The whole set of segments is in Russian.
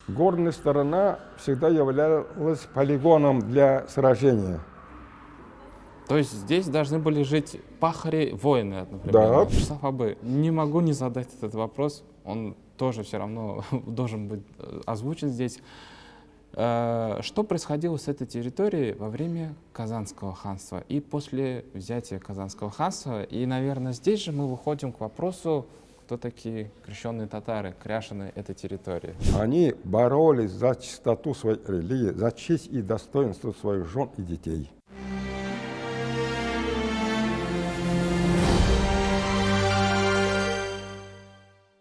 горная сторона всегда являлась полигоном для сражения. То есть здесь должны были жить пахари, воины одновременно. Да. Вячеслав Абы, не могу не задать этот вопрос, он тоже все равно должен быть озвучен здесь. Что происходило с этой территорией во время Казанского ханства и после взятия Казанского ханства? И, наверное, здесь же мы выходим к вопросу, кто такие крещенные татары, кряшины этой территории. Они боролись за чистоту своей религии, за честь и достоинство своих жен и детей.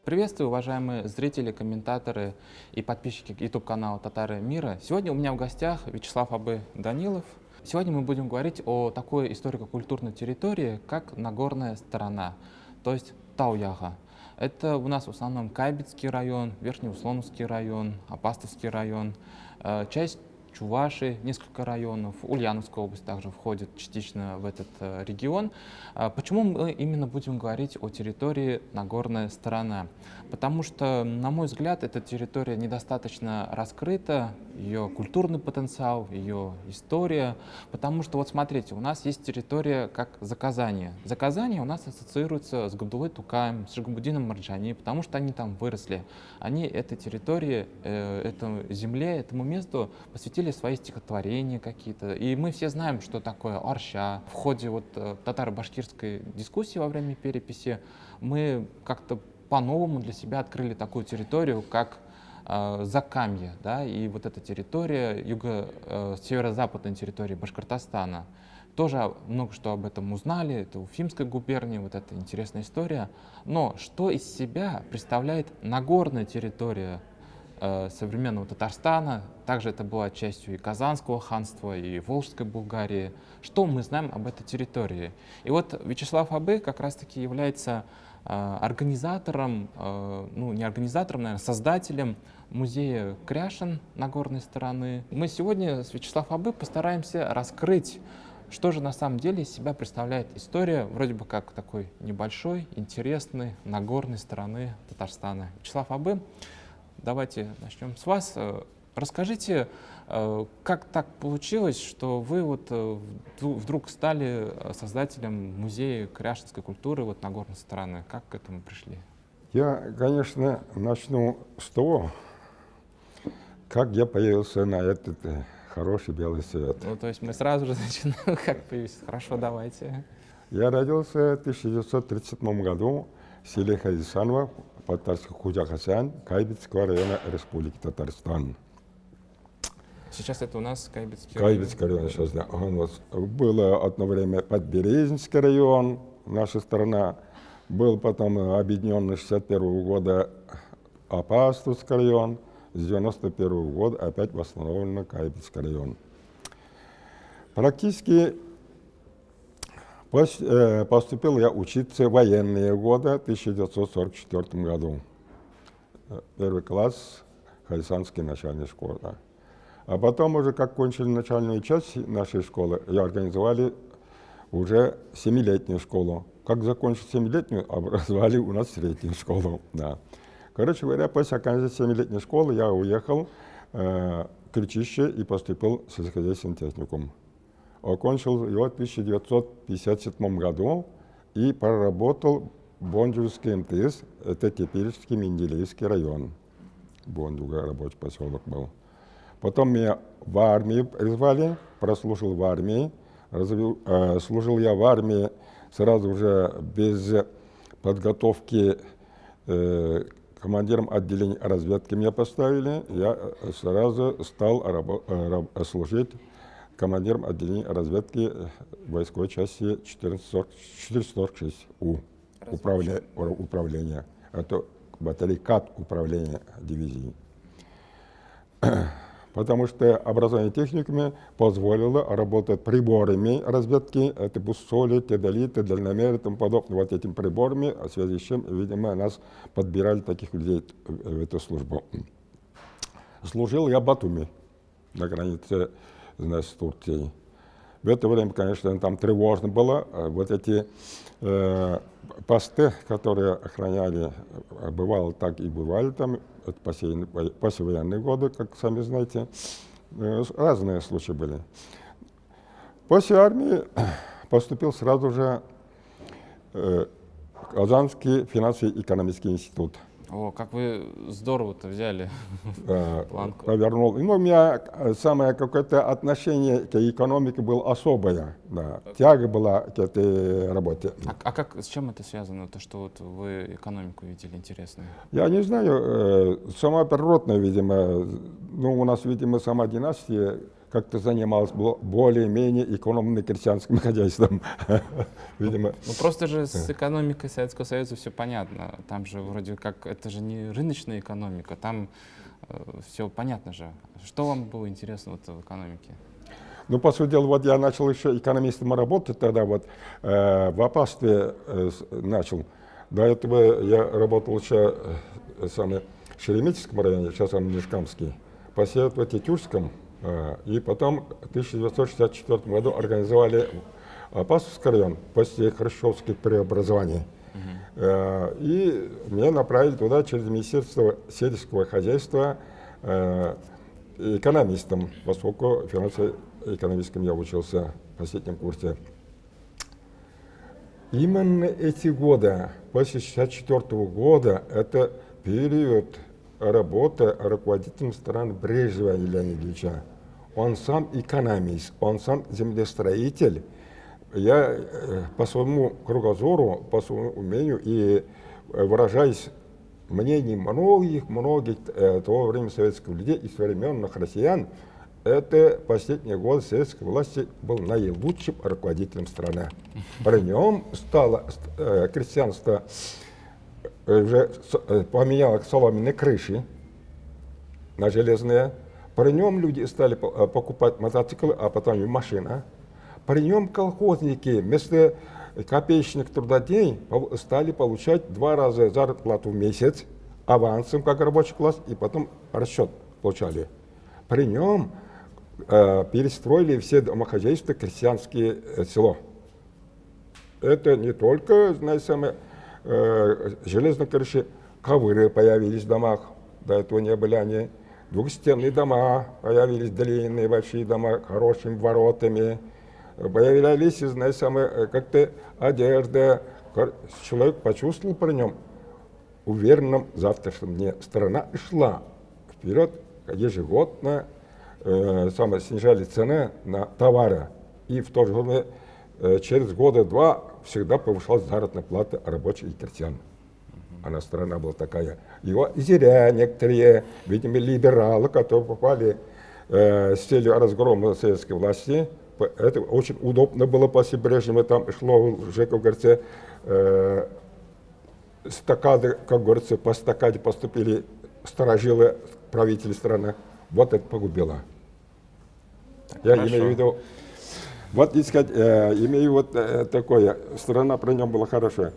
Приветствую, уважаемые зрители, комментаторы и подписчики YouTube-канала «Татары мира». Сегодня у меня в гостях Вячеслав Абы Данилов. Сегодня мы будем говорить о такой историко-культурной территории, как Нагорная сторона, то есть Тау-Яха. Это у нас в основном Кайбицкий район, Верхнеуслоновский район, Апастовский район, часть Чуваши, несколько районов, Ульяновская область также входит частично в этот регион. Почему мы именно будем говорить о территории Нагорная сторона? Потому что, на мой взгляд, эта территория недостаточно раскрыта, ее культурный потенциал, ее история. Потому что, вот смотрите, у нас есть территория как Заказание. Заказание у нас ассоциируется с Габдуллой Тукаем, с Шагабуддином Марджани, потому что они там выросли. Они этой территории, этой земле, этому месту посвятили свои стихотворения какие-то. И мы все знаем, что такое Арща. В ходе вот татаро-башкирской дискуссии во время переписи мы как-то по-новому для себя открыли такую территорию, как Закамье, да, и вот эта территория, северо-западной территории Башкортостана. Тоже много что об этом узнали, это Уфимская губерния, вот эта интересная история. Но что из себя представляет Нагорная территория современного Татарстана? Также это была частью и Казанского ханства, и Волжской Булгарии. Что мы знаем об этой территории? И вот Вячеслав Абы как раз-таки является организатором, ну не организатором, наверное, создателем музея кряшен Нагорной стороны. Мы сегодня с Вячеславом Абы постараемся раскрыть, что же на самом деле из себя представляет история, вроде бы как такой небольшой, интересной Нагорной стороны Татарстана. Вячеслав Абы, давайте начнем с вас. Расскажите, как так получилось, что вы вот вдруг стали создателем музея кряшенской культуры вот Нагорной стороны? Как к этому пришли? Я, конечно, начну с того, как я появился на этот хороший белый свет. Ну, то есть мы сразу же начинаем, как появился. Хорошо, давайте. Я родился в 1937 году в селе Хазисаново, по-татарски Худжа-Хасан, Кайбицкого района Республики Татарстан. Сейчас это у нас Кайбицкий район сейчас, да. Было одно время Подберезинский район, наша страна. Был потом объединенный с 1961 года Апастовский район. С 1991 года опять восстановлен Кайбицкий район. Практически поступил я учиться в военные годы в 1944 году. Первый класс Хасанской начальной школы. А потом уже, как кончили начальную часть нашей школы, я организовали уже 7-летнюю школу. Как закончить 7-летнюю, образовали у нас среднюю школу. Да. Короче говоря, после окончания 7-летней школы я уехал в Кричище и поступил в сельскохозяйственный техникум. Окончил его в 1957 году и проработал в Бондюгский МТС, это теперешний Менделеевский район. Бондюга, рабочий поселок был. Потом меня в армию призвали, прослужил в армии. Служил я в армии сразу же без подготовки. Командиром отделения разведки меня поставили. Я сразу стал служить командиром отделения разведки войсковой части 446У. Управление. Это батарея КАТ управления дивизии. Потому что образование техникуме позволило работать приборами разведки, это буссоли, тедолиты, дальномеры и тому подобное, вот этими приборами, в связи с чем, видимо, нас подбирали таких людей в эту службу. Служил я в Батуми, на границе, значит, с Турцией. В это время, конечно, там тревожно было. Вот эти посты, которые охраняли, бывало так и бывали там, это послевоенные годы, как сами знаете, разные случаи были. После армии поступил сразу же в Казанский финансово-экономический институт. О, как вы здорово-то взяли планку. Повернул. Ну, у меня самое какое-то отношение к экономике было особое. Да. Тяга была к этой работе. А как, с чем это связано, то, что вот вы экономику видели интересную? Я не знаю, сама природная, видимо, ну, у нас, видимо, сама династия как-то занималась более-менее экономным крестьянским хозяйством. Видимо. Ну просто же с экономикой Советского Союза все понятно. Там же вроде как, это же не рыночная экономика, там все понятно же. Что вам было интересно вот в экономике? Ну, по сути дела, вот я начал еще экономистом работать, тогда вот в опасстве начал. До этого я работал еще в Шереметьевском районе, сейчас он Нижкамский, после в Тетюшском. И потом в 1964 году организовали Апасовский район после хрущевских преобразований. И меня направили туда через Министерство сельского хозяйства экономистом, поскольку в финансово-экономическом я учился в последнем курсе. Именно эти годы, после 1964 года, это период работы руководителем страны Брежнева Леонида Ильича. Он сам экономист, он сам землестроитель. Я по своему кругозору, по своему умению и выражаясь мнением многих того времени советских людей и современных россиян, это последние годы советской власти был наилучшим руководителем страны. При нем стало крестьянство уже поменяло соломенные крыши на железные. При нем люди стали покупать мотоциклы, а потом и машины. При нем колхозники вместо копеечных трудодней стали получать 2 раза зарплату в месяц авансом, как рабочий класс, и потом расчет получали. При нем перестроили все домохозяйства крестьянские село. Это не только, знаете, железные крыши, ковры появились в домах, до этого не были они. Двухстенные дома появились, длинные большие дома, хорошими воротами. Появлялись, знаете, как-то одежда. Человек почувствовал при нем уверенным завтрашнем дне. Страна шла вперед, ежегодно снижали цены на товары. И в то же время через года 2 всегда повышалась заработная плата рабочих и крестьян. Она страна была такая. Его зря некоторые, видимо, либералы, которые попали с целью разгрома советской власти, это очень удобно было после Брежнева, там шло уже, как говорится, стакады, как говорится, по стакаде поступили сторожилы правители страны. Вот это погубило. Я имею в виду, вот искать, имею вот такое, страна при нем была хорошая.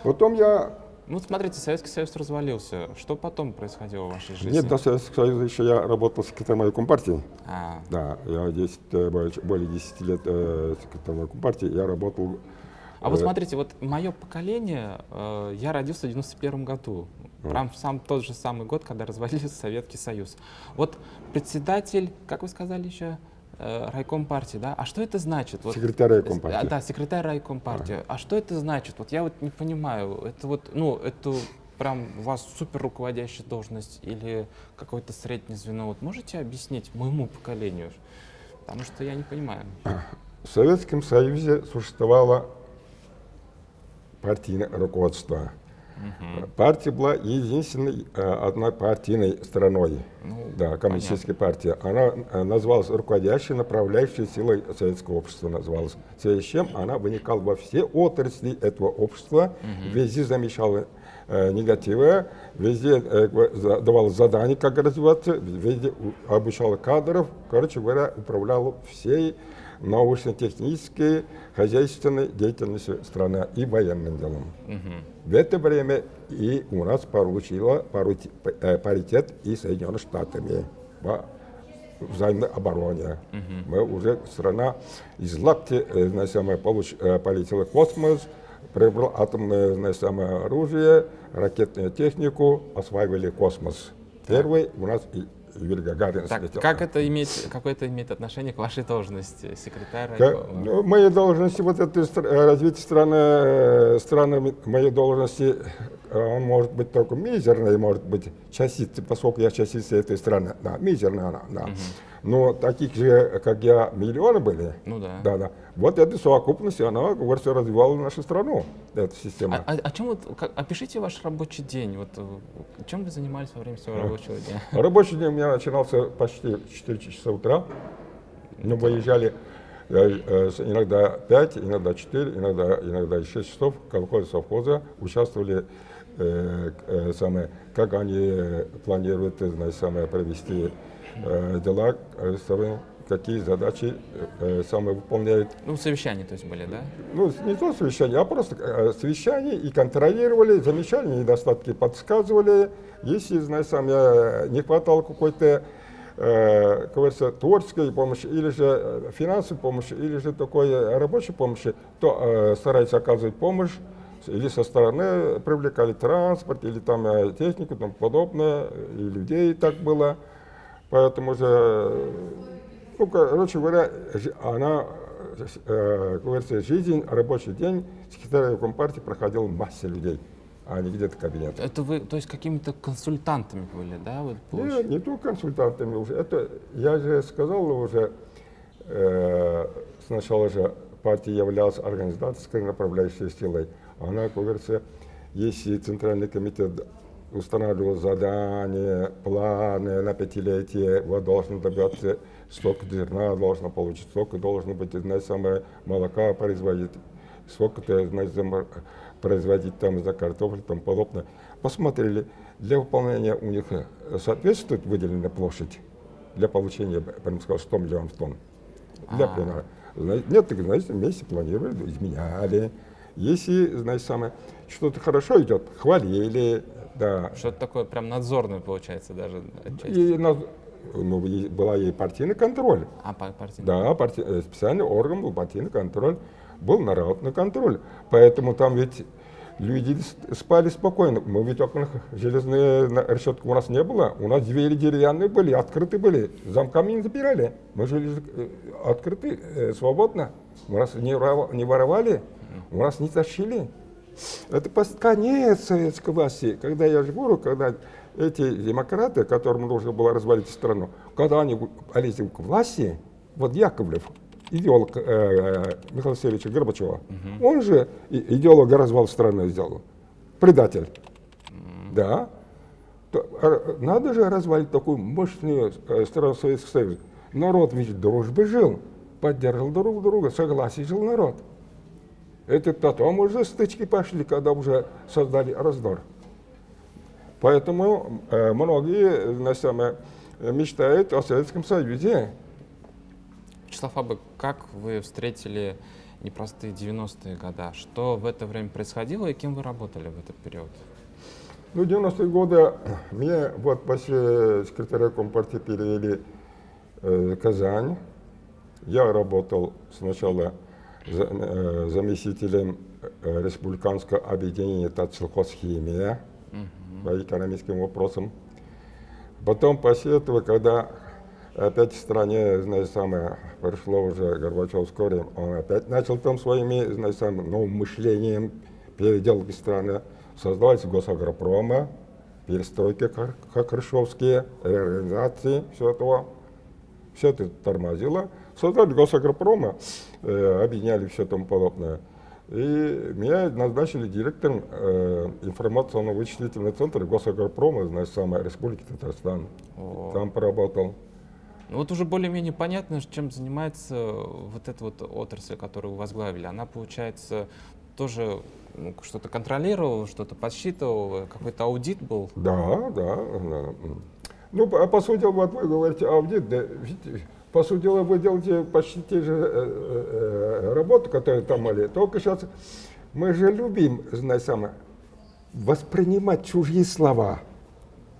Потом я... Ну, смотрите, Советский Союз развалился. Что потом происходило в вашей жизни? Нет, до Советского Союза еще я работал секретарем райком партии. Да, я более 10 лет секретарем райком партии, я работал... А вот смотрите, вот мое поколение, я родился в 91 году. Прям сам тот же самый год, когда развалился Советский Союз. Вот председатель, как вы сказали еще, райком партии, да? А что это значит? Вот, секретарь райком партии. Да, секретарь райком партии. А что это значит? Вот я вот не понимаю. Это вот, ну, это прям у вас супер руководящая должность или какое-то среднее звено? Вот можете объяснить моему поколению? Потому что я не понимаю. В Советском Союзе существовало партийное руководство. Партия была единственной однопартийной страной, да, коммунистическая партия. Она называлась руководящей, направляющей силой советского общества. Называлась. В связи с чем она выникала во все отрасли этого общества, везде замечала негативы, везде давала задания, как развиваться, везде обучала кадров, короче говоря, управляла всей научно-технической, хозяйственной деятельностью страны и военным делом. В это время и у нас получила паритет и Соединенными Штатами. взаимной обороне. Мы уже страна из лапти полетела в космос, приобрела атомное оружие, ракетную технику, осваивали космос. Первый у нас Юрий Гагарин Так, слетел. какое это имеет отношение к вашей должности, секретарь? Ну, мои должности, вот это развитие страны, моей должности, он может быть только мизерной, может быть частицей, поскольку я частица этой страны, да, мизерная она, да. Но таких же, как я, миллионы были. Ну да. Да. Вот эта совокупность, она, говорится, развивала нашу страну, эта система. Опишите ваш рабочий день. Вот, чем вы занимались во время своего рабочего дня? Рабочий день у меня начинался почти в 4 часа утра. Мы выезжали иногда 5, иногда 4, иногда 6 часов в колхозе, совхоза. Участвовали, как они планируют провести дела, какие задачи выполняют. Ну, совещания, то есть, были, да? Ну, не то совещание, а просто совещание и контролировали, замечали недостатки, подсказывали. Если, не хватало какой-то, как говорится, творческой помощи, или же финансовой помощи, или же такой рабочей помощи, то старались оказывать помощь, или со стороны привлекали транспорт, или там технику, тому подобное, и людей так было. Поэтому же, ну, короче говоря, она, как говорится, жизнь, рабочий день секретаря Компартии проходил в массе людей, а не где-то кабинет. Это вы, то есть, какими-то консультантами были, да? Вот, Не только консультантами уже. Это, я же сказал уже, сначала же партия являлась организаторской направляющей силой. Она, как говорится, если Центральный комитет устанавливал задания, планы на 5-летие, вот должен добиваться столько зерна, должно получить, столько должно быть, молока производить, сколько-то, производить там за картофель, там подобное. Посмотрели, для выполнения у них соответствует выделенная площадь для получения, прям сказал, 100 миллионов тонн для пленара. Нет, так, вместе планировали, изменяли. Если, что-то хорошо идет, хвалили. Да. Что-то такое прям надзорное получается даже отчасти. И была и партийный контроль. Партийный? Да, специальный орган был партийный контроль, был народный контроль. Поэтому там ведь люди спали спокойно. Мы ведь окна железные решетки у нас не было. У нас двери деревянные были, открыты были. Замками не запирали. Мы жили открыты, свободно. У нас не воровали, у нас не тащили. Это конец советской власти, когда я же говорю, когда эти демократы, которым нужно было развалить страну, когда они полезли к власти, вот Яковлев, идеолог Михаила Васильевича Горбачева, он же идеолога развал страны сделал, предатель, да, надо же развалить такую мощную страну Советского Союза. Народ ведь в дружбе жил, поддерживал друг друга, согласен жил народ. Это потом уже стычки пошли, когда уже создали раздор. Поэтому многие мечтают о Советском Союзе. Вячеслав Абы, как вы встретили непростые 90-е годы? Что в это время происходило и кем вы работали в этот период? Ну, 90-е годы мне вот после секретаря Компартии перевели в Казань. Я работал сначала заместителем республиканского объединения «Татсельхозхимия» по экономическим вопросам. Потом после этого, когда опять в стране, пришло уже Горбачевское время, он опять начал там своими, новым мышлением переделки страны, создавались госагропрома, перестройки хрущевские, реорганизации, все это тормозило. Создали госагропрома, объединяли все тому подобное. И меня назначили директором информационно-вычислительного центра госагропрома, Республики Татарстан. Там поработал. Ну вот уже более-менее понятно, чем занимается вот эта вот отрасль, которую вы возглавили. Она, получается, тоже что-то контролировала, что-то подсчитывала, какой-то аудит был? Да. Ну, по сути, вот вы говорите аудит, да, по сути дела, вы делаете почти те же работы, которые там были. Только сейчас мы же любим, воспринимать чужие слова.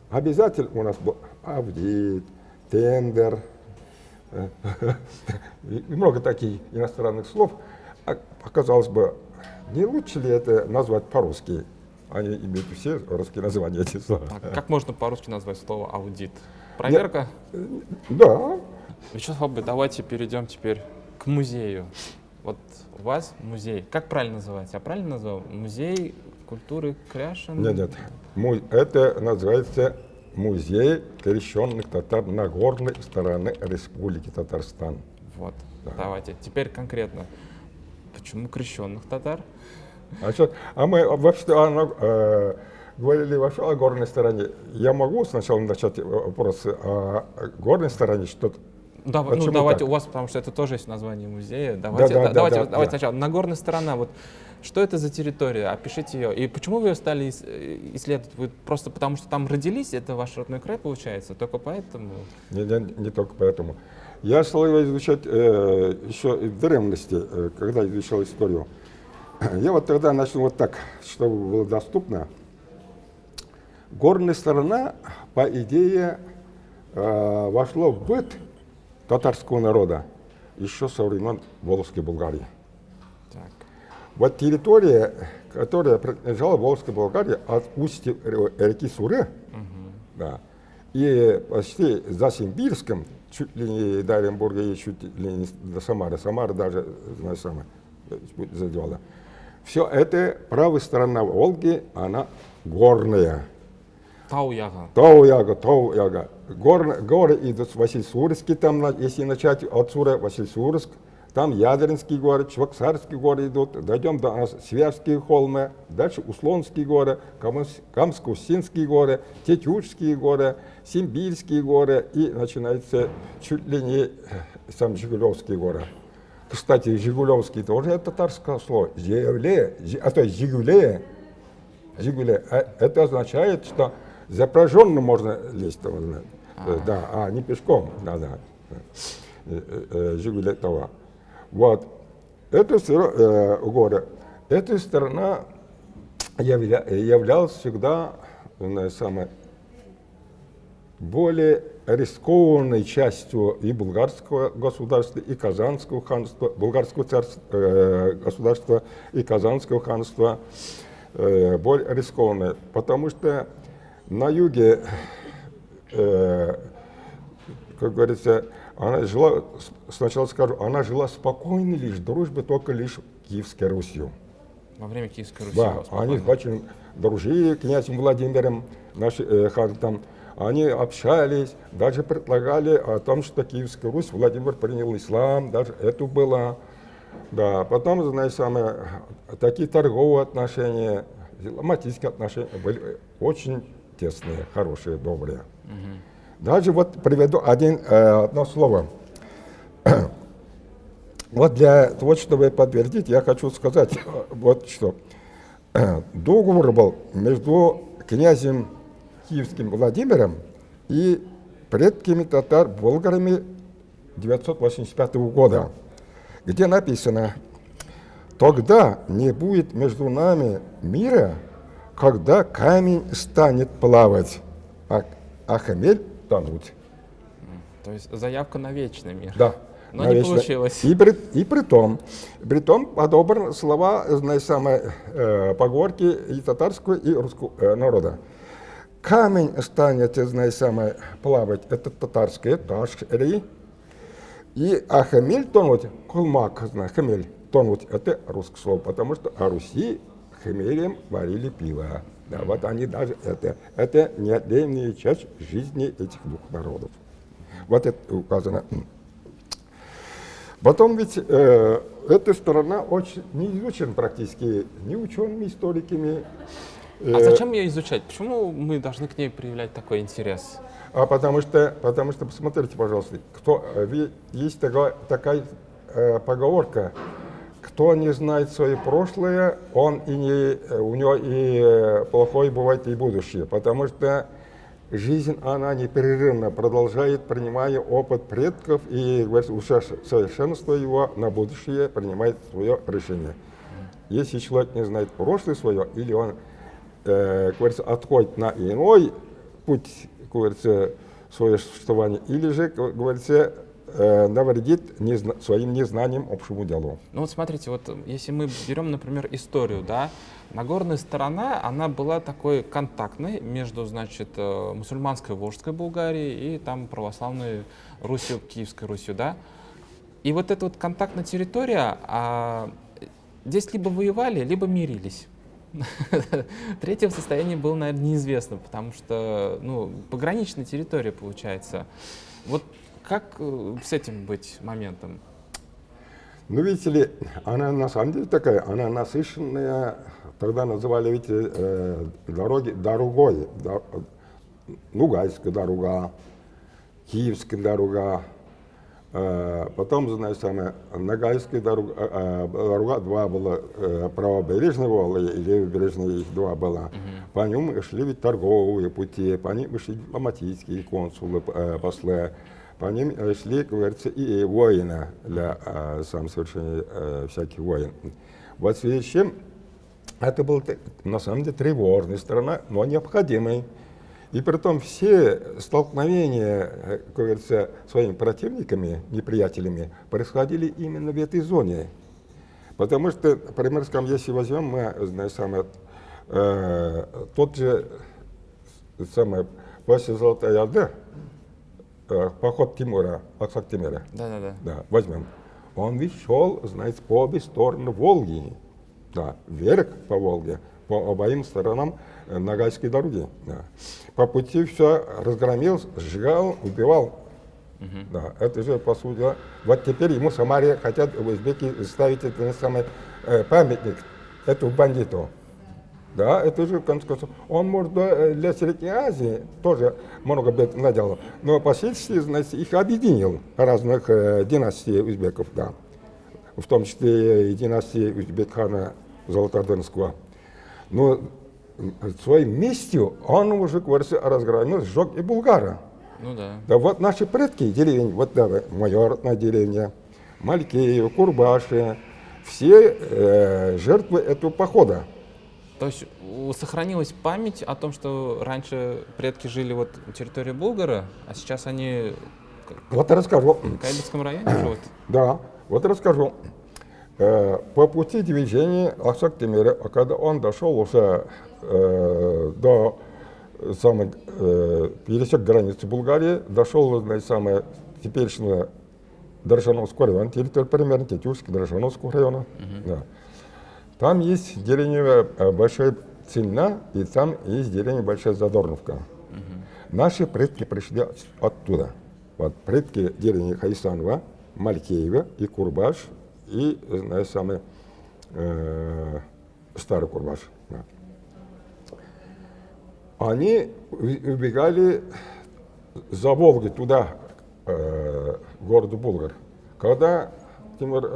Обязательно у нас был аудит, тендер, И много таких иностранных слов. Казалось бы, не лучше ли это назвать по-русски? Они имеют все русские названия, эти слова. А как можно по-русски назвать слово аудит? Проверка? Да. Вячеслав Абы, давайте перейдем теперь к музею. Вот у вас музей. Как правильно называется? Я правильно назвал? Музей культуры Кряшин? Нет. Это называется Музей крещенных татар Нагорной стороны Республики Татарстан. Вот. Да. Давайте. Теперь конкретно. Почему крещенных татар? А мы вообще говорили вообще о горной стороне. Я могу сначала начать вопрос о горной стороне, что-то. Давайте так? у вас, потому что это тоже есть название музея. Давайте сначала. Нагорная сторона. Вот что это за территория? Опишите ее. И почему вы ее стали исследовать? Вы просто потому что там родились? Это ваш родной край получается? Только поэтому? Не только поэтому. Я стал его изучать еще в древности, когда изучал историю. Я вот тогда начал вот так, чтобы было доступно. Горная сторона, по идее, вошло в быт татарского народа еще со времен Волжской Булгарии. Так. Вот территория, которая принадлежала Волжской Булгарии от устья реки Суры, да, и почти за Симбирском, чуть ли не до Оренбурга и чуть ли не до Самары, Самара даже, знаю, самое, задевала. Все это правая сторона Волги, она горная. Тау-Яга. Тау-Яга. Горы идут с Васильсурский, там, если начать от Суры, Васильсурск, там Ядринские горы, Чебоксарские горы идут, дойдем до нас Свияжские холмы, дальше Услонские горы, Камско-Устинские горы, Тетюшские горы, Симбирские горы и начинается чуть ли не сам Жигулевские горы. Кстати, Жигулевский тоже это татарское слово. То есть Жигуле. Это означает, что запряженно можно лезть. Да, а не пешком. Да. Жигуле того. Вот. Это горы. Эта сторона являлась всегда самой более рискованной частью и булгарского государства, и Казанского ханства, булгарского государства и Казанского ханства, более рискованной, потому что на юге, как говорится, она жила, сначала скажу, она жила спокойно лишь, дружбы только лишь Киевской Русью. Во время Киевской Руси. Да, они очень дружили князем Владимиром, наши хантом. Они общались, даже предлагали о том, что Киевская Русь, Владимир принял ислам, даже это было. Да, потом, знаете, такие торговые отношения, дипломатические отношения были очень тесные, хорошие, добрые. Даже вот приведу одно слово. Вот для того, чтобы подтвердить, я хочу сказать вот что. Договор был между князем Киевским Владимиром и предками татар болгарами 985 года, где написано: «Тогда не будет между нами мира, когда камень станет плавать, а хмель тонуть». То есть заявка на вечный мир. Да. Но не получилось. И при том подобраны слова, поговорки и татарского, и русского народа. Камень станет, плавать, это татарское, ташри, а хмель тонуть, кулмак, хмель тонуть, это русское слово, потому что о Руси хмелем варили пиво. Да, вот они даже это неотъемлемая часть жизни этих двух народов. Вот это указано. Потом ведь эта сторона очень не изучена практически ни учеными, историками. А зачем ее изучать? Почему мы должны к ней проявлять такой интерес? Потому что, посмотрите, пожалуйста, есть такая поговорка: кто не знает свое прошлое, у него и плохое бывает, и будущее. Потому что жизнь, она непрерывно продолжает, принимая опыт предков, и усовершенствуя его на будущее, принимает свое решение. Если человек не знает прошлое свое, или он отходит на иной путь, свое существование, или же, навредит своим незнанием общему делу. Ну вот смотрите, вот если мы берем, например, историю, да, Нагорная сторона, она была такой контактной между, значит, мусульманской Волжской Булгарией и там православной Русью, Киевской Русью, да. И вот эта вот контактная территория, здесь либо воевали, либо мирились. Третьего состояния было, наверное, неизвестно, потому что, ну, пограничная территория получается. Вот как с этим быть моментом? Ну, видите ли, она на самом деле такая, она насыщенная, тогда называли, видите, дороги дорогой, Нугайская дорога, Киевская дорога, потом, знаете, самая Ногайская дорога, два было, правобережная была и левобережная, их два было. По ним шли ведь торговые пути, по ним шли дипломатические консулы, послы, по ним шли, как говорится, и воины для совершения всяких войн. Вот в связи с чем это был, на самом деле, тревожная страна, но необходимой. И притом все столкновения, как говорится, своими противниками, неприятелями, происходили именно в этой зоне. Потому что, например, если возьмем мы, знаете, тот же после Золотой Орды, поход Тимура, Аксак Тимира, да, возьмем. Он ведь шел, знаете, по обе стороны Волги, да, вверх по Волге, по обоим сторонам Ногайской дороги. Да. По пути все разгромил, сжигал, убивал. Да, это же, по сути, вот теперь ему в Самаре хотят узбеки ставить этот самый памятник этому бандиту. Да, это же, в конце концов, он, может, для Средней Азии тоже много бед наделал, но впоследствии, значит, их объединил разных династий узбеков, да, в том числе и династии узбек-хана Золотоордынского. Но своим местью он уже, говорится, разгромил, сжег и Булгара. Ну да. Да вот наши предки деревень, вот да, майорная деревня, Малькеево, Курбаши, все жертвы этого похода. То есть сохранилась память о том, что раньше предки жили вот на территории Булгара, а сейчас они вот расскажу. в Кайбетском районе живут? Да, вот расскажу. По пути движения Аксак Тимира, когда он дошел уже до пересек границу Булгарии, дошел до теперешнего Дрожжановского района, территория примерно Тетюшки, Дрожжановского района. Да. Там есть деревня Большая Цельна, и там есть деревня Большая Задорновка. Наши предки пришли оттуда. Вот предки деревни Хайсанова, Малькеева и Курбаш, и, Старый Курбаш. Да. Они убегали за Волгой туда, к городу Булгар. Когда Тимур,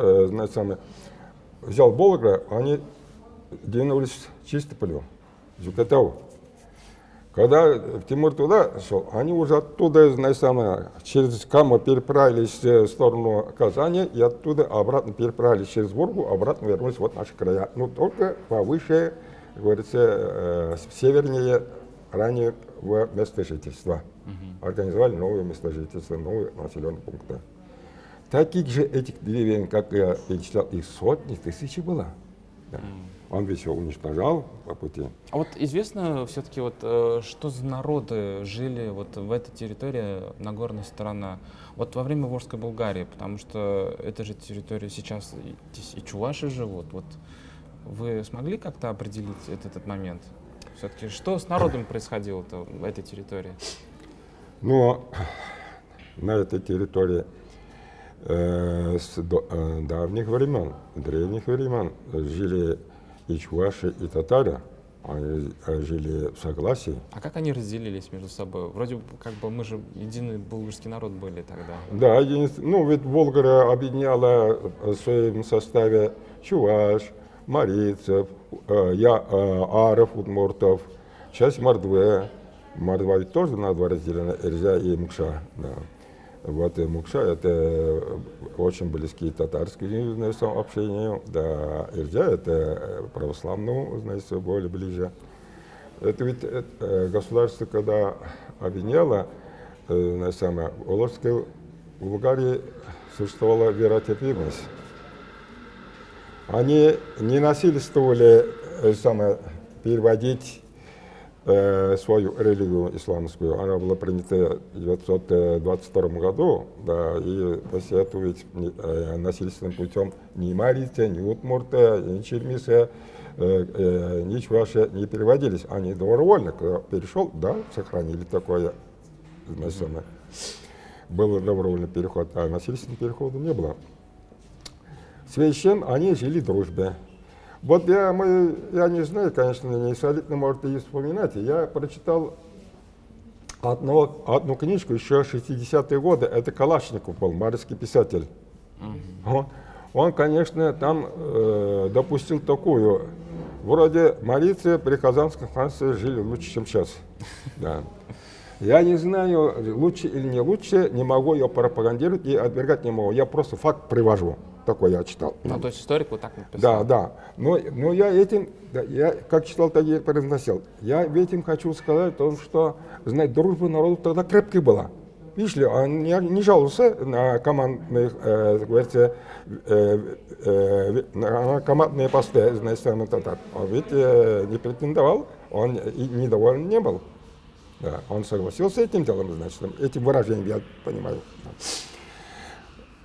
взял Болгар, они двинулись в Чистополю, Жукотову. Когда Тимур туда шел, они уже оттуда, через Каму переправились в сторону Казани, и оттуда обратно переправились через Волгу, обратно вернулись в наши края. Но только повыше, говорится, севернее, ранее в место жительства. Организовали новые места жительства, новые населенные пункты. Таких же этих деревень, как я перечислял, их сотни, тысячи было. Да. Он ведь все уничтожал по пути. А вот известно все-таки, вот, что за народы жили вот в этой территории Нагорная сторона, вот во время Волжской Булгарии, потому что это же территория сейчас здесь и чуваши живут. Вот вы смогли как-то определить этот момент? Все-таки что с народом происходило-то в этой территории? Ну, на этой территории с давних времен, древних времен жили и чуваши, и татары. Они жили в согласии. А как они разделились между собой? Вроде бы как бы мы же единый булгарский народ были тогда. Да, ну ведь Болгара объединяла в своем составе чуваш, марийцев, аров, удмуртов, часть мордвы. Мордва ведь тоже на два разделена, Эрзя и Мукша. Да. Вот и Мукша — это очень близкие татарские общения, да, Эрзя — это православному, знаете, более ближе. Это ведь государство, когда объединяло Волжскую в Болгарии существовала веротерпимость. Они не насильствовали переводить свою религию исламскую. Она была принята в 1922 году, да, и после этого ведь насильственным путем ни Марица, ни Удмурта, ни Чермиса, ни Чувашия не переводились. Они добровольно, когда перешел, да, сохранили такое, значит, был добровольный переход, а насильственного перехода не было. В связи с чем они жили в дружбе. Вот я не знаю, конечно, не солидно, может, и вспоминать. Я прочитал одну книжку еще 60-е годы. Это Калашников был, марийский писатель. Он, конечно, там допустил такую. Вроде марийцы при Казанском ханстве жили лучше, чем сейчас. Да. Я не знаю, лучше или не лучше, не могу ее пропагандировать и отвергать не могу. Я просто факт привожу. Такой я читал. То есть историк вот так написал? Да, да. Но я этим, я как читал, так и произносил. Я этим хочу сказать о том, что, знаете, дружба народов тогда крепкая была. Видишь ли, он не жаловался на командные, на командные посты, значит, самый татар. Он ведь не претендовал, он и недоволен не был. Да, он согласился с этим делом, значит, этим выражением, я понимаю.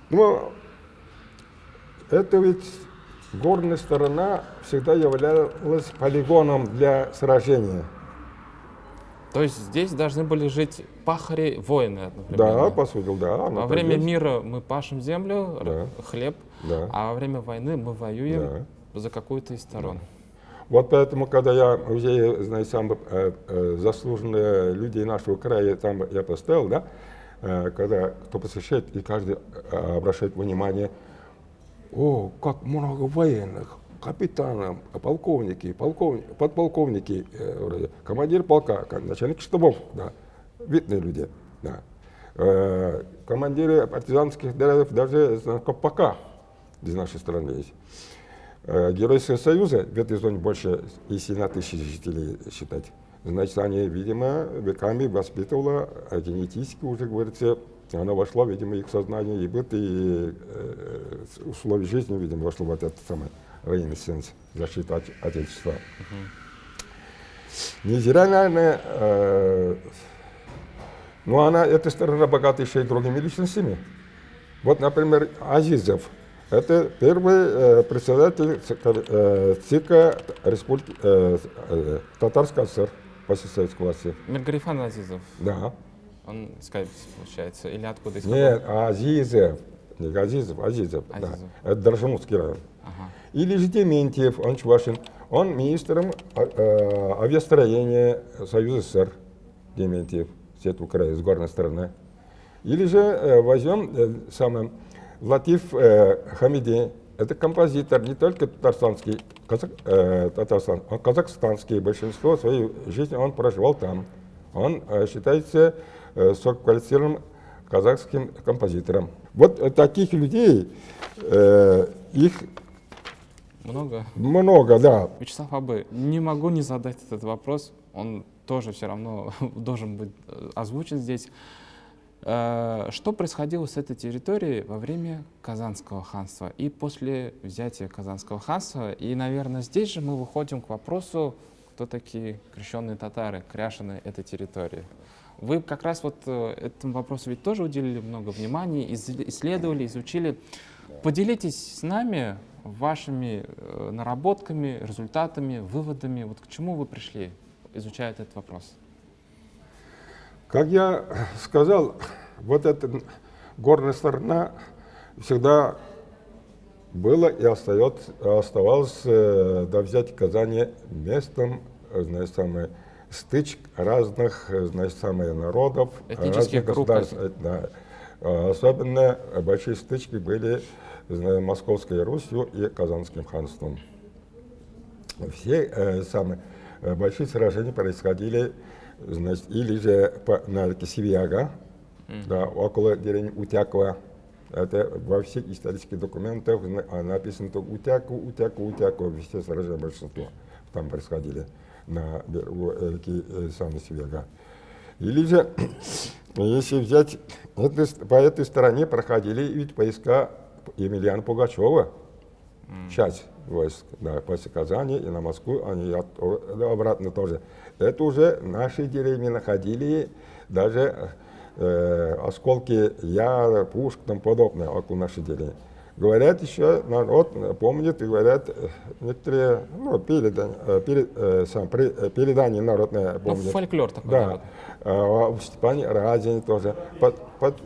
Но это ведь горная сторона всегда являлась полигоном для сражения. То есть здесь должны были жить пахари, воины одновременно? Да, по сути, да. Во время мира мы пашем землю, да, хлеб, да, а во время войны мы воюем за какую-то из сторон. Да. Вот поэтому, когда я в музее, знаете, сам заслуженные люди нашего края там я поставил, да, когда кто посещает, и каждый обращает внимание, о, как много военных, капитанов, полковники, подполковники, командир полка, начальник штабов, да, видные люди, да. Командиры партизанских отрядов, даже КПК из нашей страны есть. Геройского союза в этой зоне больше из 1 тысячи жителей считать. Значит, они, видимо, веками воспитывала, генетически уже, говорится, она вошла, видимо, их сознание, и быт, и условия жизни, видимо, вошло в этот самый военный сенс, защита Отечества. Не зря, наверное, но она, эта сторона богата еще и другими личностями. Вот, например, Азизов. Это первый председатель ЦИКа Республики Татарской ССР после советской власти. Миргарифан Азизов? Да. Он из Кайбиса, получается, или откуда? Нет, Азизов. Не Азизов, Азизов. Да. Это Дрожжемутский район. Ага. Или же Дементьев, он Чувашин. Он министром авиастроения Союза СССР. Дементьев, с этого края, с горной стороны. Или же возьмем самым Латиф Хамиди, это композитор, не только татарстанский, он казахстанский, большинство своей жизни он проживал там. Он считается высококвалифицированным казахским композитором. Вот таких людей, их много? Много, да. Вячеслав Абы, не могу не задать этот вопрос, он тоже все равно должен быть озвучен здесь. Что происходило с этой территорией во время Казанского ханства и после взятия Казанского ханства? И, наверное, здесь же мы выходим к вопросу, кто такие крещенные татары, кряшины этой территории. Вы как раз вот этому вопросу ведь тоже уделили много внимания, исследовали, изучили. Поделитесь с нами вашими наработками, результатами, выводами. Вот к чему вы пришли, изучая этот вопрос? Как я сказал, вот эта горная сторона всегда была и оставалась до взятия Казани местом, значит, стычек разных, значит, народов, этнических групп. Да. Особенно большие стычки были с Московской Русью и Казанским ханством. Все большие сражения происходили, значит, или же на реке Севиага, да, около деревни Утякова. Это во всех исторических документах написано только Утякова, все сражения большинство там происходили на берегу реки Севиага. Или же, если взять, по этой стороне проходили ведь войска Емельяна Пугачева, часть войск, да, после Казани и на Москву, они обратно тоже. Это уже наши деревни находили, даже осколки яра, пушек и тому подобное около нашей деревни. Говорят еще, народ помнит, и говорят, некоторые передания народные помнят. Ну, фольклор такой. Да, в Степане Разине тоже.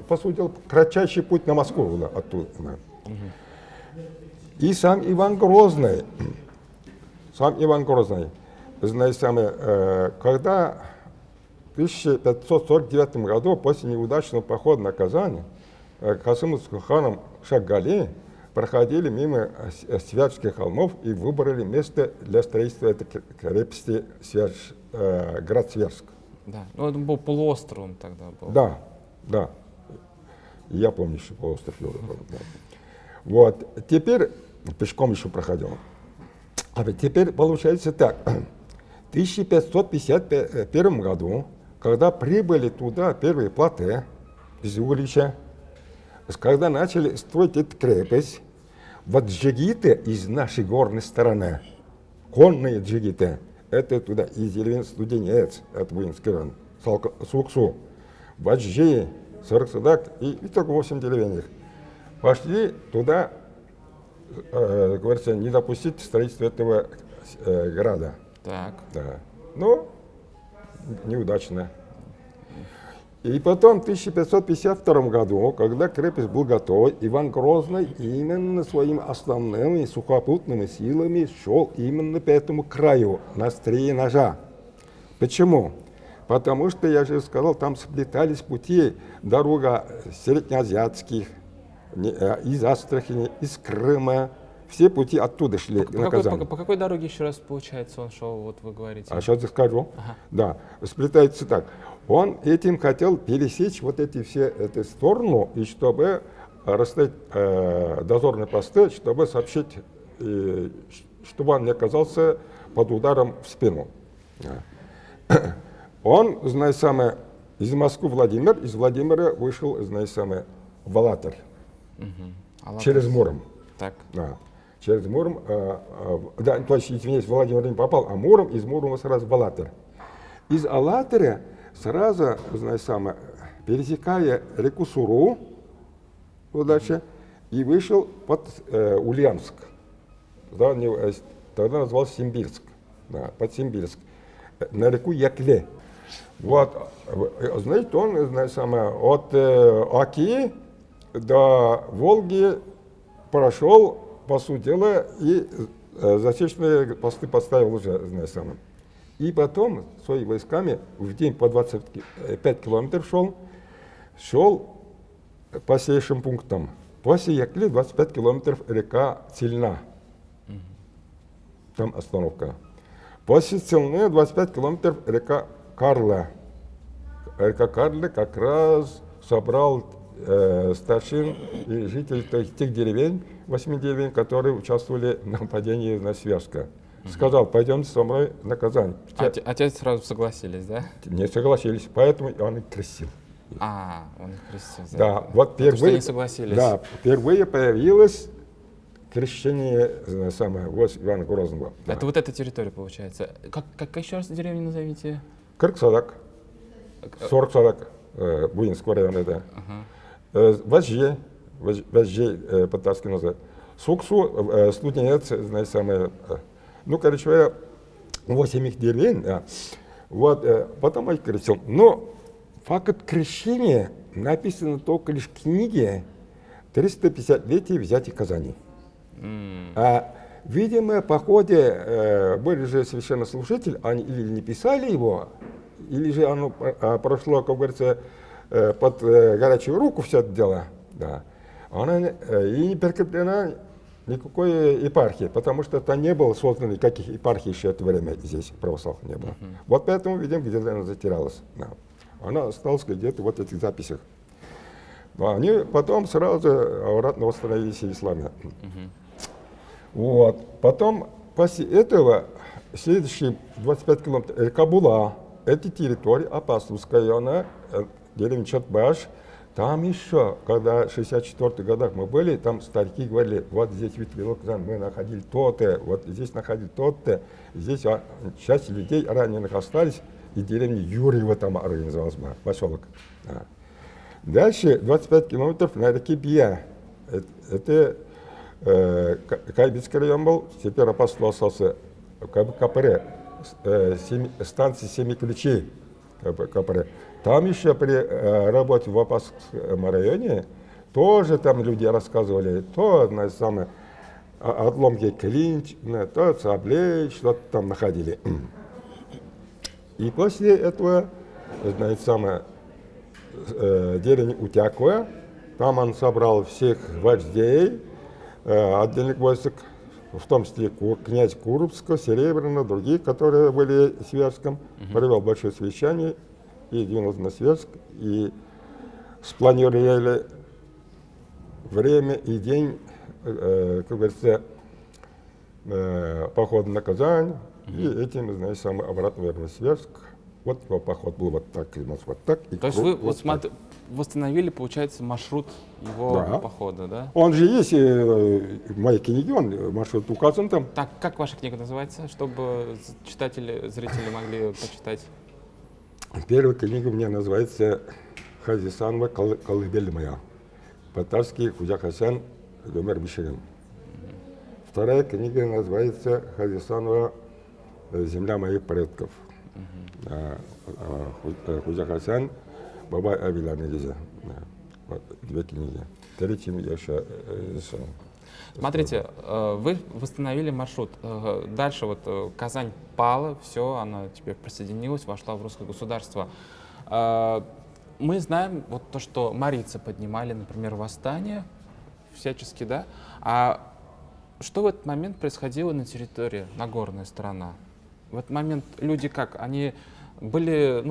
Посудил кратчайший путь на Москву оттуда. И сам Иван Грозный, знаете, когда в 1549 году, после неудачного похода на Казань, Касым с ханом Шагали проходили мимо Святских холмов и выбрали место для строительства этой крепости град Свирск. Да, ну это был полуостров он тогда был. Да, да. Я помню еще полуостров. Да. Вот, теперь пешком еще проходил. А теперь получается так. В 1551 году, когда прибыли туда первые плоты из Углича, когда начали строить эту крепость, вот джигиты из нашей горной стороны, конные джигиты, это туда из деревень Студенец, это Буинский район, Суксу, Ваджи, Сарксадак и только 8 деревень. Пошли туда, говорится, не допустить строительства этого града. Так. Да. Но неудачно. И потом в 1552 году, когда крепость была готова, Иван Грозный именно своими основными сухопутными силами шел именно по этому краю, на острие ножа. Почему? Потому что, я же сказал, там сплетались пути, дорога среднеазиатских, из Астрахани, из Крыма, все пути оттуда шли на Казань. По какой дороге еще раз, получается, он шел, вот вы говорите? А сейчас я скажу. Ага. Да, сплетается так. Он этим хотел пересечь вот эти все эту сторону, и чтобы расставить дозорные посты, чтобы сообщить, чтобы он не оказался под ударом в спину. Он, знаете, самое, из Москвы Владимир, из Владимира вышел, знаете, самое, в Алатырь. Через Муром. Так. Да. Через Муром, да, то есть, извиняюсь, Владимир не попал, а Муром, из Мурома сразу в Алатырь. Из Алатыря сразу, знаете, самое, пересекая реку Суру, вот дальше, и вышел под Ульяновск. Да, тогда назывался Симбирск, да, под Симбирск, на реку Якле. Вот, знаете, он, знаете, самое, от Оки до Волги прошел, по сути дела, и засечные посты поставил уже, знаете, самое. И потом своими войсками в день по 25 километров шел по сейшим пунктам. После Якли 25 километров река Цельна. Там остановка. После Цельны 25 километров река Карла. Река Карла как раз собрал старшин и жителей тех деревень, 8 деревень, которые участвовали в нападении на Свирска. Сказал, пойдемте со мной на Казань. Отец сразу согласились, да? Не согласились, поэтому он их крестил. Он их крестил. Да, вот впервые не согласились. Да, впервые появилось крещение вот Ивана Грозного. Это вот эта территория получается. Как еще раз деревню назовите? Кырк-Садак, 40 Садак, Буинского района, да. Ваджи, по-татарски называют. Суксу, Студенец, знаете, самое. Ну, короче говоря, 8 их деревень, да. Вот, потом я крестил. Но факт крещения написан только лишь в книге 350-летия взятия Казани. Видимо, по ходе были же священнослужители, они или не писали его, или же оно прошло, как говорится, под горячую руку все это дело. Да. Она и не прикреплена никакой епархии, потому что это не было создано никаких епархий еще в это время здесь, православных не было. Вот поэтому, видим, где-то она затерялась. Да. Она осталась где-то вот в этих записях. Но они потом сразу обратно восстановились в исламе. Вот. Потом, после этого, следующие 25 километров, река Була, эти территории Апостольского района, деревня Чатбаш, там еще, когда в 64-х годах мы были, там старики говорили, вот здесь Ветвелок, мы находили то-то, вот здесь находили то-то, здесь часть людей раненых остались, и деревня Юрьева там организовалась, поселок. Да. Дальше 25 километров на реке Бия. Это Кайбицкий район был, теперь Апостол остался КПР, станции Семи Ключей, КПР. Там еще при работе в Апостольском районе тоже там люди рассказывали, то отломки клинч, то саблей, что-то там находили. И после этого, деревня Утякова, там он собрал всех вождей, отдельных войск, в том числе князь Курбского, Серебряного, других, которые были в Сверском, провел большое совещание и двинулся на Сверск, и спланировали время и день, как говорится, похода на Казань, и этим, обратно вернулись в Сверск. Вот его поход был вот так, и вот так. И то есть вы восстановили, получается, маршрут его похода, да? Он же есть, в моей книге, маршрут указан там. Так, как ваша книга называется, чтобы читатели, зрители могли почитать? Первая книга у меня называется «Хазисанова колыбель моя». По-татарски Хузя Хасан Гомер Биширин. Вторая книга называется «Хазисанова земля моих предков». Хузя Хасан, Бабай Авила Негиза. Вот, две книги. Третьим я еще... Смотрите, вы восстановили маршрут. Дальше вот Казань пала, все, она теперь присоединилась, вошла в русское государство. Мы знаем вот то, что марийцы поднимали, например, восстание всячески, да? А что в этот момент происходило на территории, Нагорная сторона? В этот момент люди как? Они были,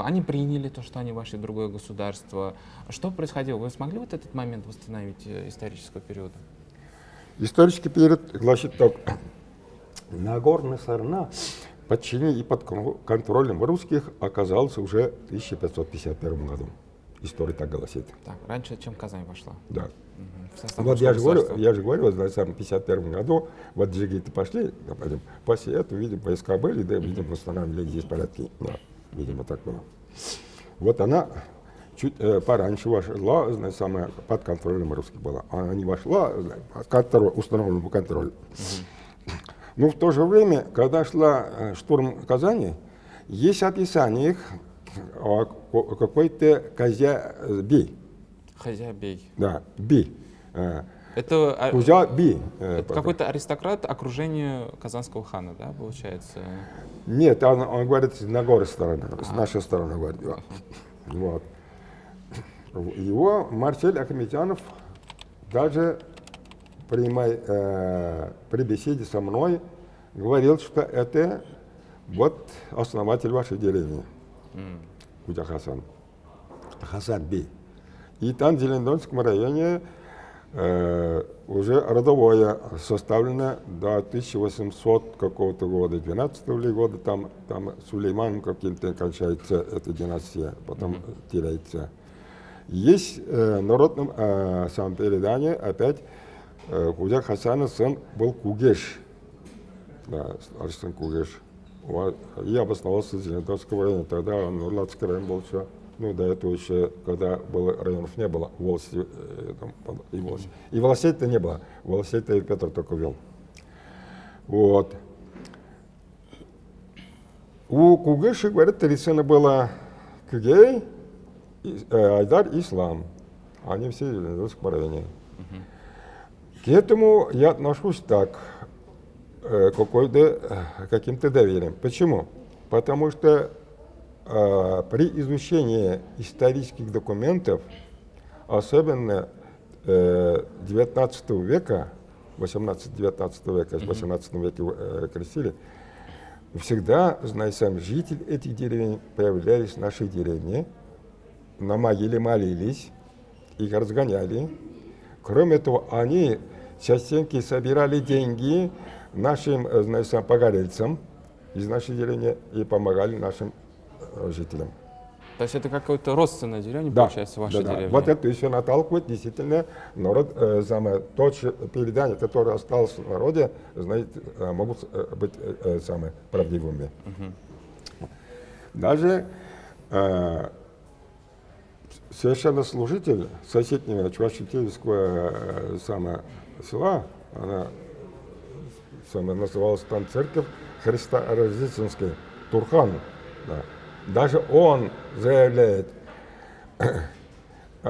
они приняли то, что они вошли в другое государство. Что происходило? Вы смогли вот этот момент восстановить исторического периода? Исторический период гласит так. Нагорная сторона в подчинении и под контролем русских оказался уже в 1551 году. История так гласит. Так, раньше, чем Казань вошла? Да. Вот я же говорю, в 1951 году, вот джигиты пошли, после этого, видимо, войска были, да, видимо, восстанавливали здесь порядки. Да, видимо, так было. Вот она чуть пораньше вошла, под контролем русских была. Она не вошла, установленному контролю. Но в то же время, когда шла штурм Казани, есть описание их какой-то Козя-бей. Хозя-бей. Да, бей. Это Кузя-бей. Какой-то аристократ окружения казанского хана, да, получается? Нет, он говорит, с Нагорной стороны, с нашей стороны говорит. Вот. Его Марсель Ахметянов даже при беседе со мной говорил, что это вот основатель вашей деревни, Хузя Хасан, Хасан-бей. И там в Зеленодольском районе уже родовое составлено до 1800 какого-то года, 12-го года, там Сулейманом каким-то кончается эта династия, потом теряется. Есть народное самопередание, опять Хузя Хасана сын был Кугеш, да, старший сын Кугеш. Вот. И обосновался в Зеленодольском районе, тогда он Нурлатский район был все. Ну, до этого еще, когда районов не было, волости и волости. И волосей-то не было, волосей-то Петр только вел. Вот. У Кугеши, говорят, три сына было Кыгей, Айдар и Ислам. Они все в Зеленодольском районе. К этому я отношусь так, каким-то доверием. Почему? Потому что при изучении исторических документов, особенно 19 века, 18-19 века, в 18 веке крестили, всегда, знаете, жители этих деревень появлялись в нашей деревне, на могиле молились, их разгоняли. Кроме того, они частенько собирали деньги нашим, знаете, погорельцам из нашей деревни и помогали нашим жителям. То есть это какая-то родственная деревня, Да, получается, ваша да, да. деревня? Вот это еще наталкивает действительно народ, передания, которые осталось в народе, знаете, могут быть правдивыми. Даже священнослужитель соседнего Чувашетельского села, она называлась там церковь Христа Рождественской, Турхан. Да. Даже он заявляет,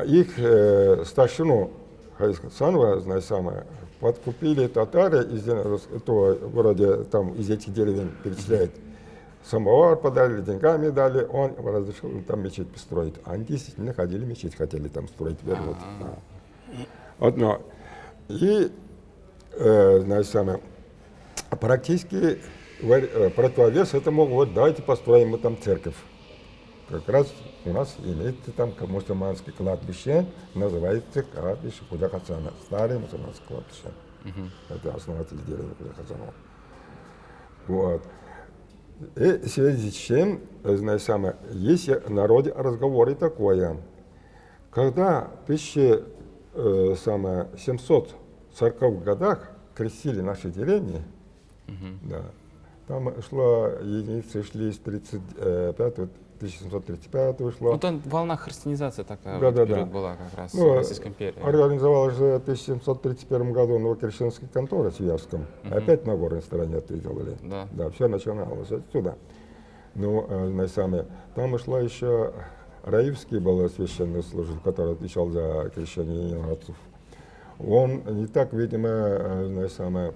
их старшину Хайсанова, подкупили татары из этого города, там из этих деревень перечисляет. Самовар подали, деньгами дали, он разрешил там мечеть построить. Они действительно ходили, мечеть хотели там строить, вернуть. Одно. И, практически противовес этому, вот давайте построим мы там церковь. Как раз у нас имеется там мусульманское кладбище, называется кладбище Худя Хасана, старое мусульманское кладбище. Это основатель деревни Худя Хасанова. Вот. И в связи с чем, есть в народе разговоры такое, когда в 1740-х годах крестили наши деревни, да, там единицы шли с 1735 шло. Ну, там волна христианизации такая была как раз в Российской империи. Организовалась же в 1731 году новокрещенская контора в Свияжском. Опять на горной стороне это делали. Да, все начиналось отсюда. Ну, там шла еще Раевский был священнослужитель, который отвечал за крещение инородцев. Он не так, видимо,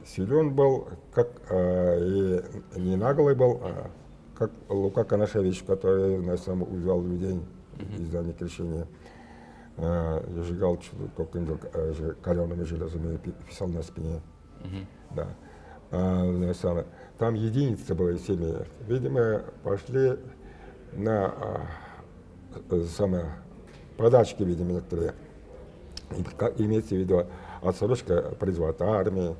силен был, как и не наглый был, как Лука Канашевич, который увел людей из-за крещения. Сжигал только калеными железами, писал на спине. Да. Там единицы были семьи. Видимо, пошли на подачки, видимо, некоторые. Имеется в виду отсрочка призыва от армии,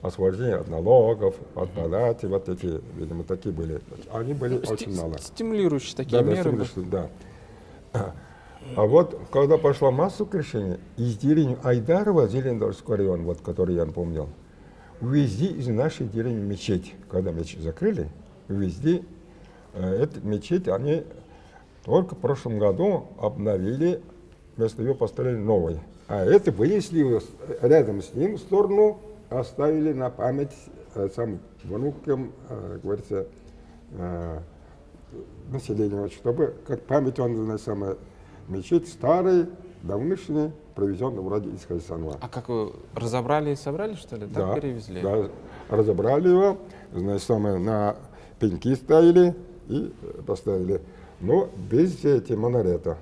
освобождение от налогов, от подати, вот эти, видимо, такие были. Они были очень мало. Стимулирующие такие меры. Да. А вот, когда пошла массу крещения, из деревни Айдарова, Зелендорский район, вот, который я помнил, увезли из нашей деревни мечеть. Когда мечеть закрыли, увезли эту мечеть, они только в прошлом году обновили, вместо ее построили новый. А это вынесли рядом с ним в сторону, оставили на память внукам, говорится, населению, чтобы как память он мечеть старый, давнишний, привезенный вроде из Хайсанова. А как вы разобрали и собрали, что ли? Так перевезли? Да, разобрали его, на пеньки ставили и поставили. Но без этих монарета.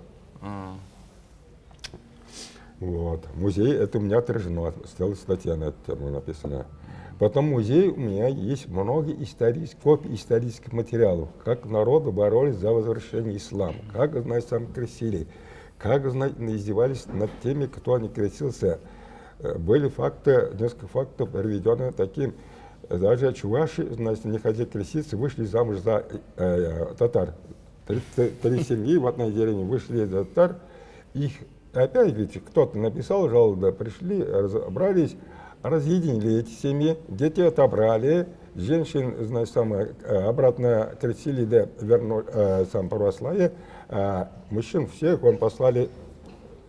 Вот. Музей, это у меня отражено, целая статья на эту тему написана. Потом в музее у меня есть много копий исторических материалов, как народы боролись за возвращение ислама, как, там крестили, как, издевались над теми, кто не крестился. Были факты, несколько фактов приведены таким. Даже чуваши, не хотели креститься, вышли замуж за татар. Три семьи в одной деревне вышли за татар. Их опять, видите, кто-то написал жалобу, пришли, разобрались, разъединили эти семьи, дети отобрали, женщин, обратно крестили, да, вернули православие, а мужчин всех он послали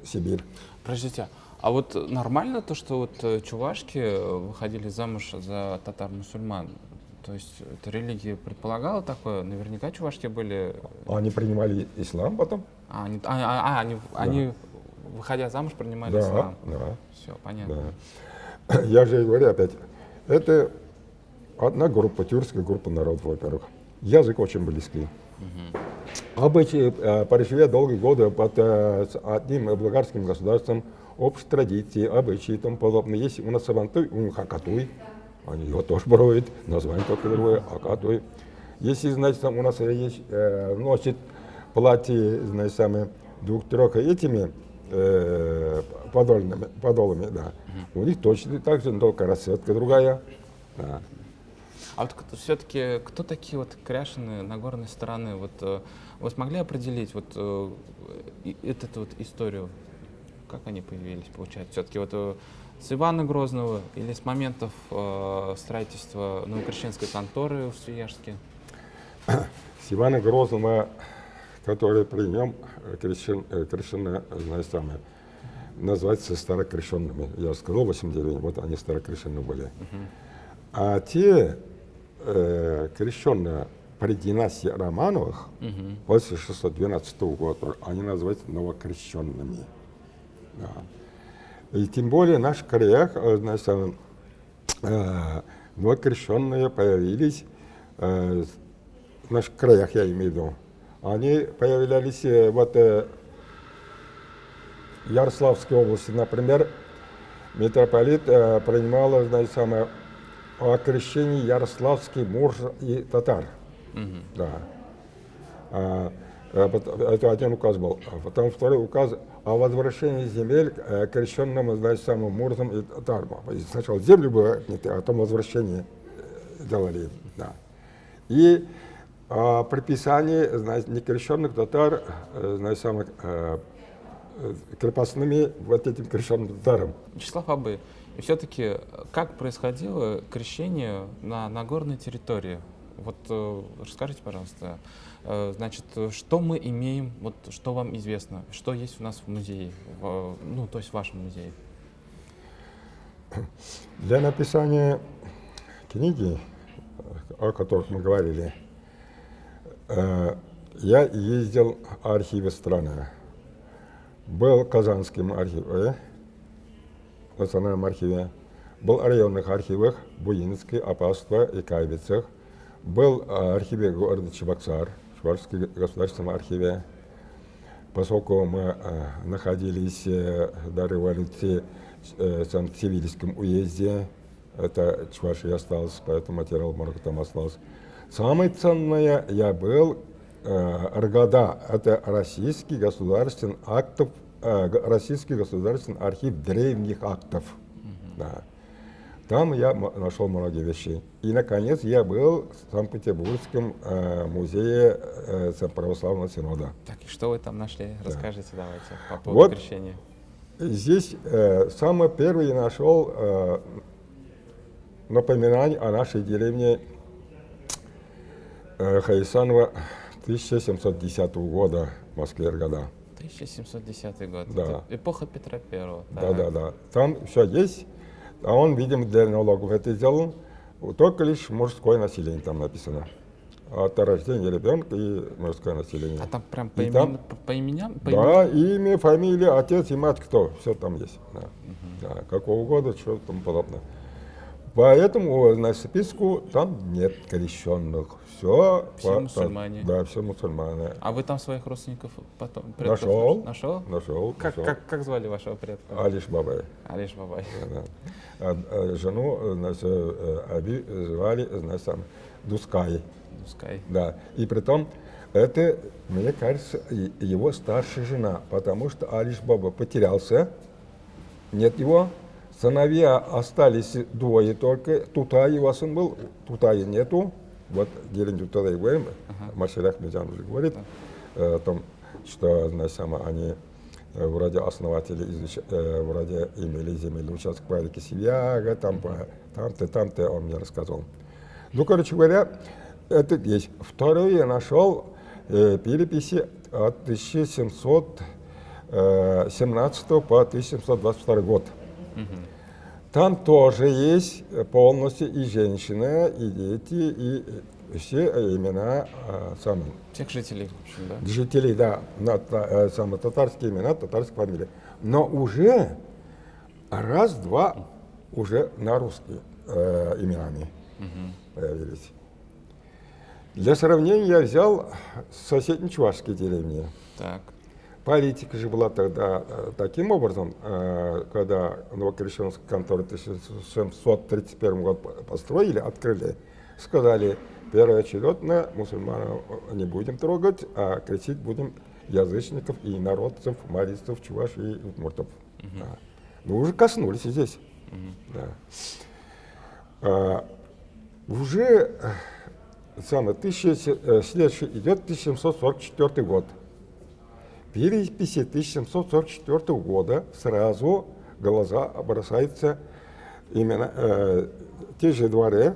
в Сибирь. Подождите, а вот нормально то, что вот чувашки выходили замуж за татар-мусульман? То есть эта религия предполагала такое? Наверняка чувашки были... Они принимали ислам потом. Они выходя замуж, принимали ислам? Да. Все, понятно. Да. Я же говорю опять, это одна группа, тюркская группа народов, во-первых. Язык очень близкий. Обычаи, проживя долгие годы под одним болгарским государством, общие традиции, обычаи и тому подобное. Есть у нас Савантой, у них Акатуй, они его тоже проводят, название только другое, Акатуй. Если, значит, у нас есть, носит платье, значит, двух-трех этими подолами, да. У них точно так же, только расцветка другая. Да. А вот все-таки кто такие вот кряшины Нагорной стороны? Вот вы смогли определить вот эту вот историю? Как они появились, получается? Все-таки вот с Ивана Грозного или с моментов строительства Новокрещенской конторы в Свияжске? С Ивана Грозного, который при нем крещены, знаете, самое, называются старокрещенными. Я сказал 8 деревень, вот они старокрещенные были. А те крещенные при династии Романовых после 612 года, они называются новокрещенными. Да. И тем более наш краях, значит, новокрещенные появились в наших краях, я имею в виду. Они появлялись вот в Ярославской области, например, митрополит принимал, значит, самое, о крещении ярославских мурж и татар. Да. Это один указ был. А потом второй указ о возвращении земель крещенным, значит, самым мурзам и татарам. Сначала землю было отняты, а потом возвращение делали. Да. И о приписании, значит, некрещенных татар, значит, самых крепостными вот этим крещенным татарам. Вячеслав Абы, и все-таки как происходило крещение на Нагорной территории? Вот расскажите, пожалуйста, значит, что мы имеем, вот что вам известно, что есть у нас в музее, ну, то есть в вашем музее? Для написания книги, о которых мы говорили, я ездил в архивы страны. Был в Казанском архиве, в национальном архиве, был в районных архивах Буинске, Апасто и Кайбицах, был в архиве города Чебоксар, Чебоксарском государственном архиве. Поскольку мы находились до революции в Цивильском уезде, это Чувашия осталось, поэтому материал много там остался. Самое ценное я был РГАДА, это Российский государственный архив древних актов. Да. Там я нашел многие вещи. И, наконец, я был в Санкт-Петербургском музее Православного Синода. Так, и что вы там нашли? Расскажите, давайте, по поводу Вот крещения. здесь самое первое я нашел напоминание о нашей деревне Хайсанова 1710 года в Москве, РГАДА. 1710 год. Да. Это эпоха Петра Первого. Да. Там все есть. А он, видимо, для налогов это сделал. Только лишь мужское население там написано. От рождения ребенка и мужское население. А там прям И по именам? Да, имя, фамилия, отец и мать, кто. Все там есть. Да. Да, какого года, что там подобное. Поэтому на списку там нет крещенных. Все мусульмане. Да, все мусульмане. А вы там своих родственников потом Нашел. Нашел? Как звали вашего предка? Алиш Бабай. Алиш Бабай. Да. А жену, значит, Аби звали, значит, там, Дускай. Дускай. Да. И притом, это, мне кажется, его старшая жена, потому что Алиш Баба потерялся, нет его. Сыновья остались двое только. Тутай его сын был, Тутая нету. Вот Гелен Тутай говорим, Маршал Ахмедян уже говорит о том, что, значит, они вроде основатели, вроде имели земельный участок по реке Севяга, там-то, он мне рассказывал. Ну, короче говоря, это есть. Второе я нашел переписи от 1717 по 1722 год. Там тоже есть полностью и женщины, и дети, и все имена самых. Всех жителей, в общем, да? Жителей, да, самые татарские имена, татарские фамилии. Но уже раз-два уже на русские именами появились. Для сравнения я взял соседние чувашские деревни. Так. Политика же была тогда таким образом, когда Новокрещенскую контору в 1731 году построили, открыли, сказали, первоочередно мусульман не будем трогать, а крестить будем язычников и народцев, марийцев, чувашей и удмуртов. Да. Мы уже коснулись здесь. Да. Уже следующий идет 1744 год. В переписи 1744 года сразу глаза бросаются именно те же дворы,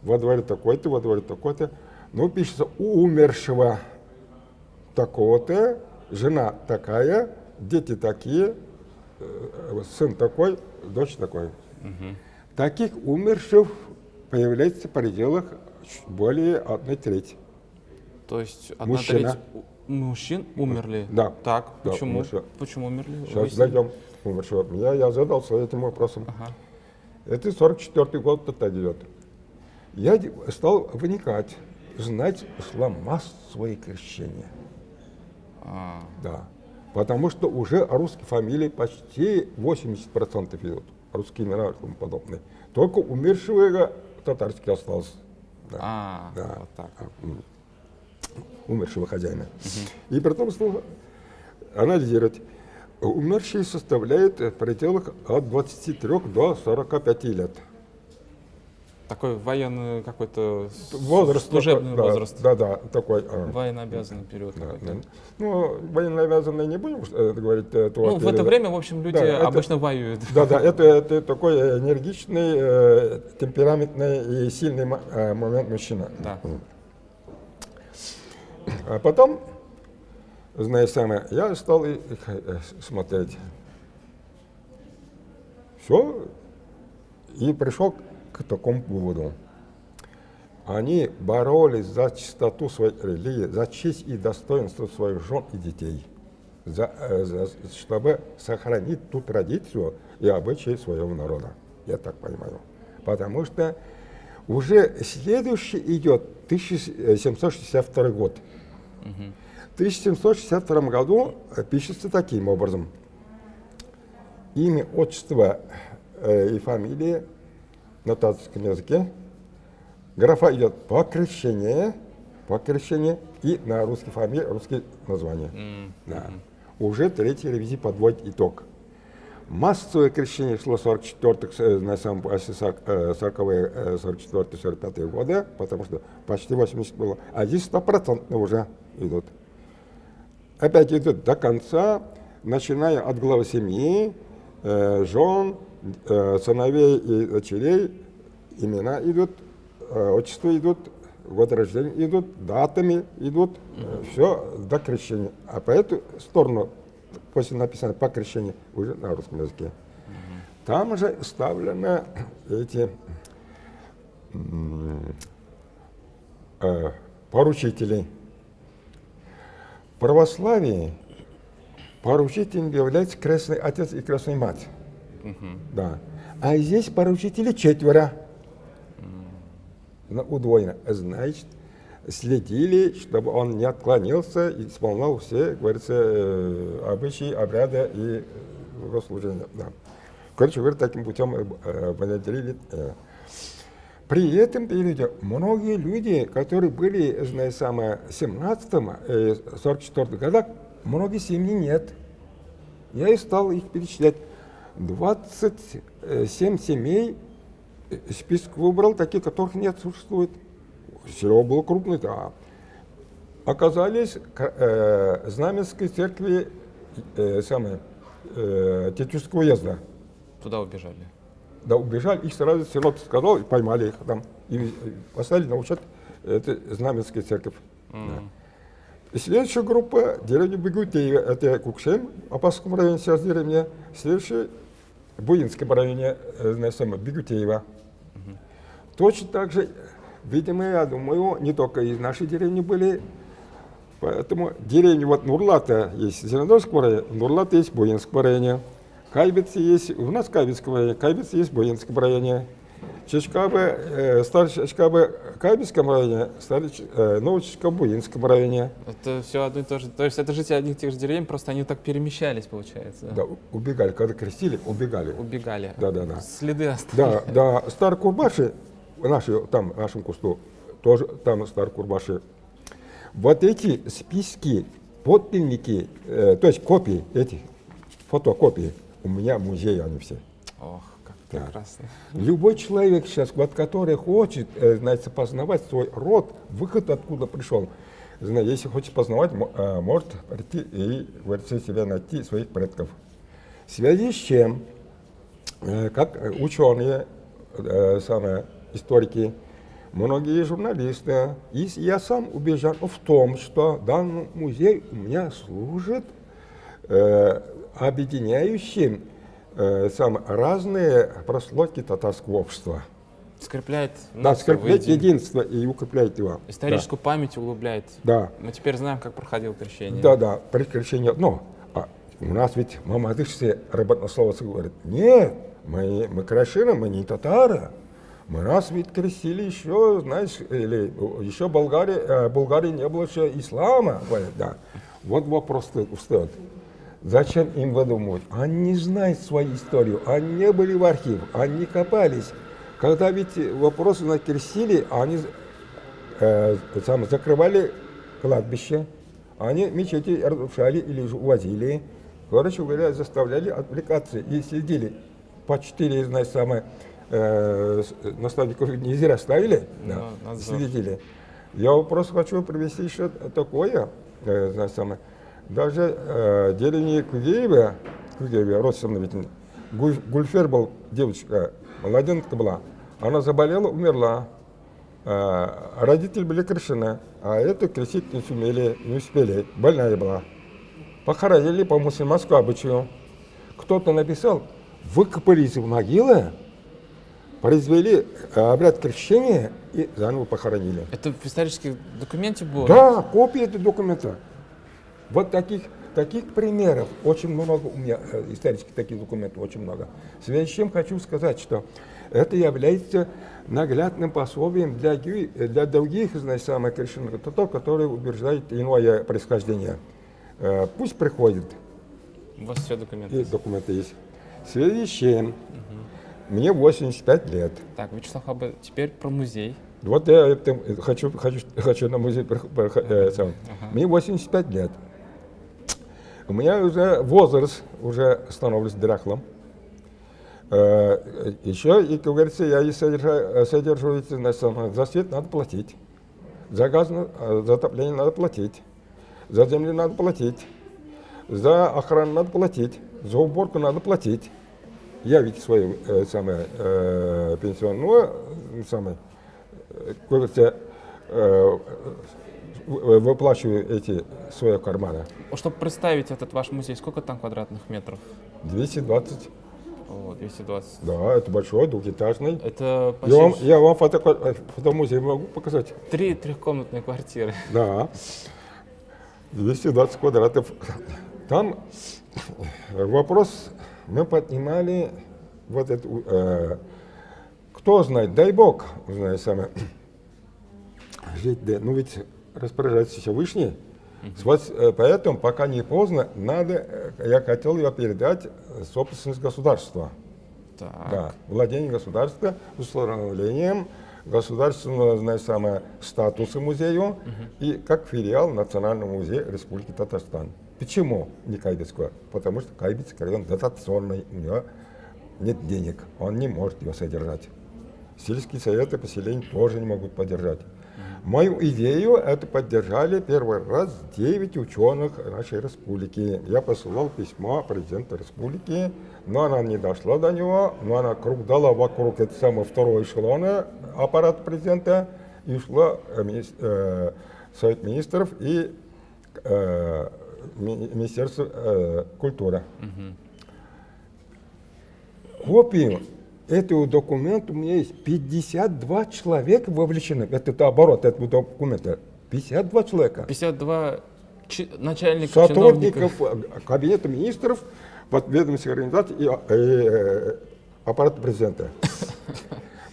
во дворе такой-то, во дворе такой-то. Ну, пишется у умершего такого-то, жена такая, дети такие, сын такой, дочь такой. Таких умерших появляется в пределах более 1/3. То есть Мужчина. 1/3 мужчин умерли? Да. Так, Да, почему? умершего. Почему умерли? Сейчас Объясните. дойдем умершего. Я задался этим вопросом. Ага. Это 44-й год это идет. Я стал вникать, знать, шла массовое крещение. А, Да. Потому что уже русские фамилии почти 80% идут. Русские имена и тому подобное. Только умершего татарский остался. Да. Да. вот так. Умершего хозяина. И потом стал анализировать. Умершие составляют в пределах от 23 до 45 лет. Такой военный какой-то Возраст. служебный такой, возраст. Да, такой. Военнообязанный период Да, какой-то. да. Ну, военнообязанные не будем говорить. Ну, в это время, в общем, люди Да, это- обычно воюют. Да, это такой энергичный, темпераментный и сильный момент мужчина. Да. А потом, знаешь, самое, я стал их смотреть. Все, и пришел к такому выводу. Они боролись за чистоту своей религии, за честь и достоинство своих жен и детей, чтобы сохранить ту традицию и обычаи своего народа. Я так понимаю. Потому что уже следующий идет 1762 год. В 1762 году пишется таким образом. Имя, отчество и фамилия на татарском языке. Графа идет по крещению и на русской фамилии, русские названия. Да. Уже третья ревизия подводит итог. Массовое крещение шло 44-х, на самом 40-е, 44-45 годы, потому что почти 80 было. А здесь 100% уже идут. Опять идут до конца, начиная от главы семьи, жен, сыновей и дочерей, имена идут, отчества идут, годы рождения идут, датами идут, все до крещения. А по эту сторону, после написания по крещению, уже на русском языке. Там же вставлены эти поручители. В православии поручителем является крестный отец и крестная мать. Да. А здесь поручителей 4. Удвоено. Значит, следили, чтобы он не отклонился и исполнял все, говорится, обычаи, обряды и богослужения. Да. Короче говоря, таким путем внедрили. При этом периоде многие люди, которые были, знаете, в 17-44 годах, многие семьи нет. Я и стал их перечислять. 27 семей, список выбрал, таких, которых нет, существует. Село было крупное, да. Оказались Знаменской церкви Тетюшского уезда. Туда убежали. Да, убежали, их сразу село сказал, и поймали их там. И поставили на учет, это Знаменская церковь. Да. И следующая группа, деревня Бегутеева, это Кукшем, в Апасском районе сейчас деревня. Следующая, в Буинском районе, Бегутеева. Точно так же, видимо, я думаю, не только из нашей деревни были, поэтому деревня вот Нурлата есть в Зеленодольском районе, Нурлата есть в Буинском районе. Кайбицы есть, у нас в Кайбицком районе, Кайбицы есть в Буинском районе. Чечкабы, Старый Чечкабы в Кайбицком районе, Старый Новый Чечкабы в Буинском районе. Это все одно и то же. То есть это жители одних и тех же деревень, просто они так перемещались, получается. Да, убегали, когда крестили, убегали. Убегали. Да. Следы оставили. Да, Старокурбаши, наши, там, в нашем кусту, тоже там Старокурбаши. Вот эти списки, подлинники, то есть копии этих, фотокопии, у меня в музее они все. Ох, Как Да. прекрасно. Любой человек сейчас, вот, который хочет, знаете, познавать свой род, выход откуда пришел, если хочет познавать, может прийти и в себе найти своих предков. В связи с чем, как ученые, самые историки, многие журналисты, и я сам убежден в том, что данный музей у меня служит объединяющим разные прослойки татарского общества. Скрепляет Да, нацию скрепляет воедино. единство и укрепляет его. Историческую память углубляет. Да. Мы теперь знаем, как проходило крещение. Да, да, при крещении одно. А у нас ведь мамады все работнословцы говорят, нет, мы крещены, мы не татары. Мы нас ведь крестили еще, знаешь, или еще Болгарии не было еще ислама. Говорят, да. Вот вопрос встает. Зачем им выдумывать? Они не знают свою историю, они не были в архиве, они не копались. Когда ведь вопросы накрестили, они закрывали кладбище, они мечети разрушали или увозили. Короче говоря, заставляли отвлекаться и сидели. По 4, знаешь, наставников не зря ставили, да, следили. Я просто хочу привести еще такое, знаешь, даже деревня Кугеева, родственная, Гульфер был, девочка, младенка была, она заболела, умерла. Родители были крещены, а эту крестить не сумели, не успели, больная была. Похоронили по мусульманскому обычаю. Кто-то написал, выкопали из могилы, произвели обряд крещения и заново похоронили. Это в историческом документе было? Да, копии этого документа. Вот таких примеров очень много у меня, исторических таких документов очень много. В связи с чем хочу сказать, что это является наглядным пособием для других, значит, самых крещенных татар, которые утверждают иное происхождение. Пусть приходят. У вас все документы? И документы есть. В связи с чем мне 85 лет. Так, Вячеслав Абы, теперь про музей. Вот я хочу на музей. Мне 85 лет. У меня уже возраст уже становится дряхлым. Еще, и, как говорится, я и содержу, за свет надо платить, за газ, за отопление надо платить, за землю надо платить, за охрану надо платить, за уборку надо платить. Я ведь свою пенсионную, как говорится, выплачиваю эти свои карманы. Чтобы представить этот ваш музей, сколько там квадратных метров? 220. О, 220. Да, это большой, двухэтажный. Это почти Я вам фотомузей могу показать. 3 трехкомнатные квартиры. Да, 220 квадратов. Там вопрос мы поднимали, вот это, кто знает, дай Бог, знает самое, жить, ну ведь распоряжается еще Вышний. Поэтому, пока не поздно, я хотел ее передать в собственность государства. Так. Да, владение государства с установлением государственного, знаете, статуса музею и как филиал Национального музея Республики Татарстан. Почему не Кайбецкого? Потому что Кайбецкий район дотационный, у него нет денег, он не может ее содержать. Сельские советы поселений тоже не могут поддержать. Мою идею это поддержали первый раз 9 ученых нашей республики. Я посылал письмо президенту республики, но она не дошла до него, но она круг дала вокруг этого самого второго эшелона аппарата президента и ушла Совет министров и Министерство культуры. Копию этого документа у меня есть 52 человека вовлечены. Это оборот этого документа. 52 человека. 52 начальников, сотрудников чиновников. Кабинета министров, ведомственных организаций и аппарата президента.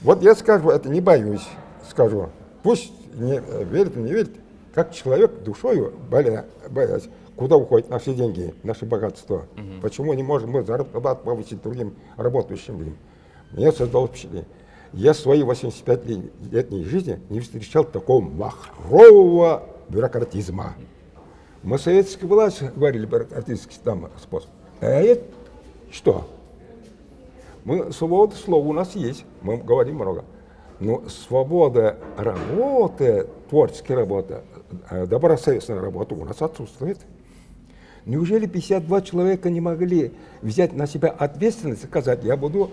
Вот я скажу, это не боюсь, скажу. Пусть не верит, не верит, как человек душою боясь, куда уходят наши деньги, наше богатство. Почему не можем мы заработать повысить другим работающим людям? Мне создалось впечатление. Я в своей 85-летней жизни не встречал такого махрового бюрократизма. Мы советская власть говорили бюрократический там способ. А это что? Свобода слова у нас есть, мы говорим много. Но свобода работы, творческой работы, добросовестная работа у нас отсутствует. Неужели 52 человека не могли взять на себя ответственность и сказать, я буду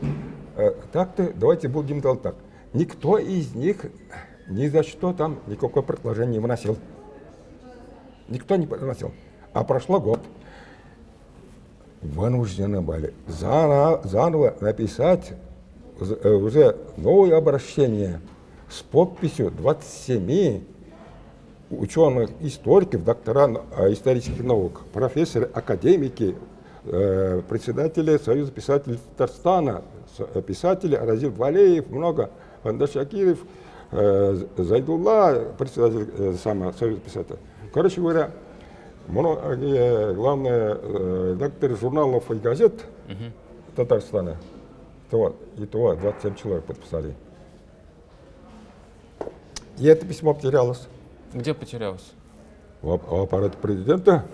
так-то, давайте будем делать так. Никто из них ни за что там никакое предложение не выносил. Никто не выносил. А прошло год. Вынуждены были заново написать уже новое обращение с подписью 27 ученых, историков, доктора исторических наук, профессоры, академики, председатели Союза писателей Татарстана, писатели Разил Валеев, много, Андаш Акиров, Зайдулла, председатель Союза писателей. Короче говоря, многие главные редакторы журналов и газет Татарстана, и то 27 человек подписали. И это письмо потерялось. Где потерялось? В аппарате президента.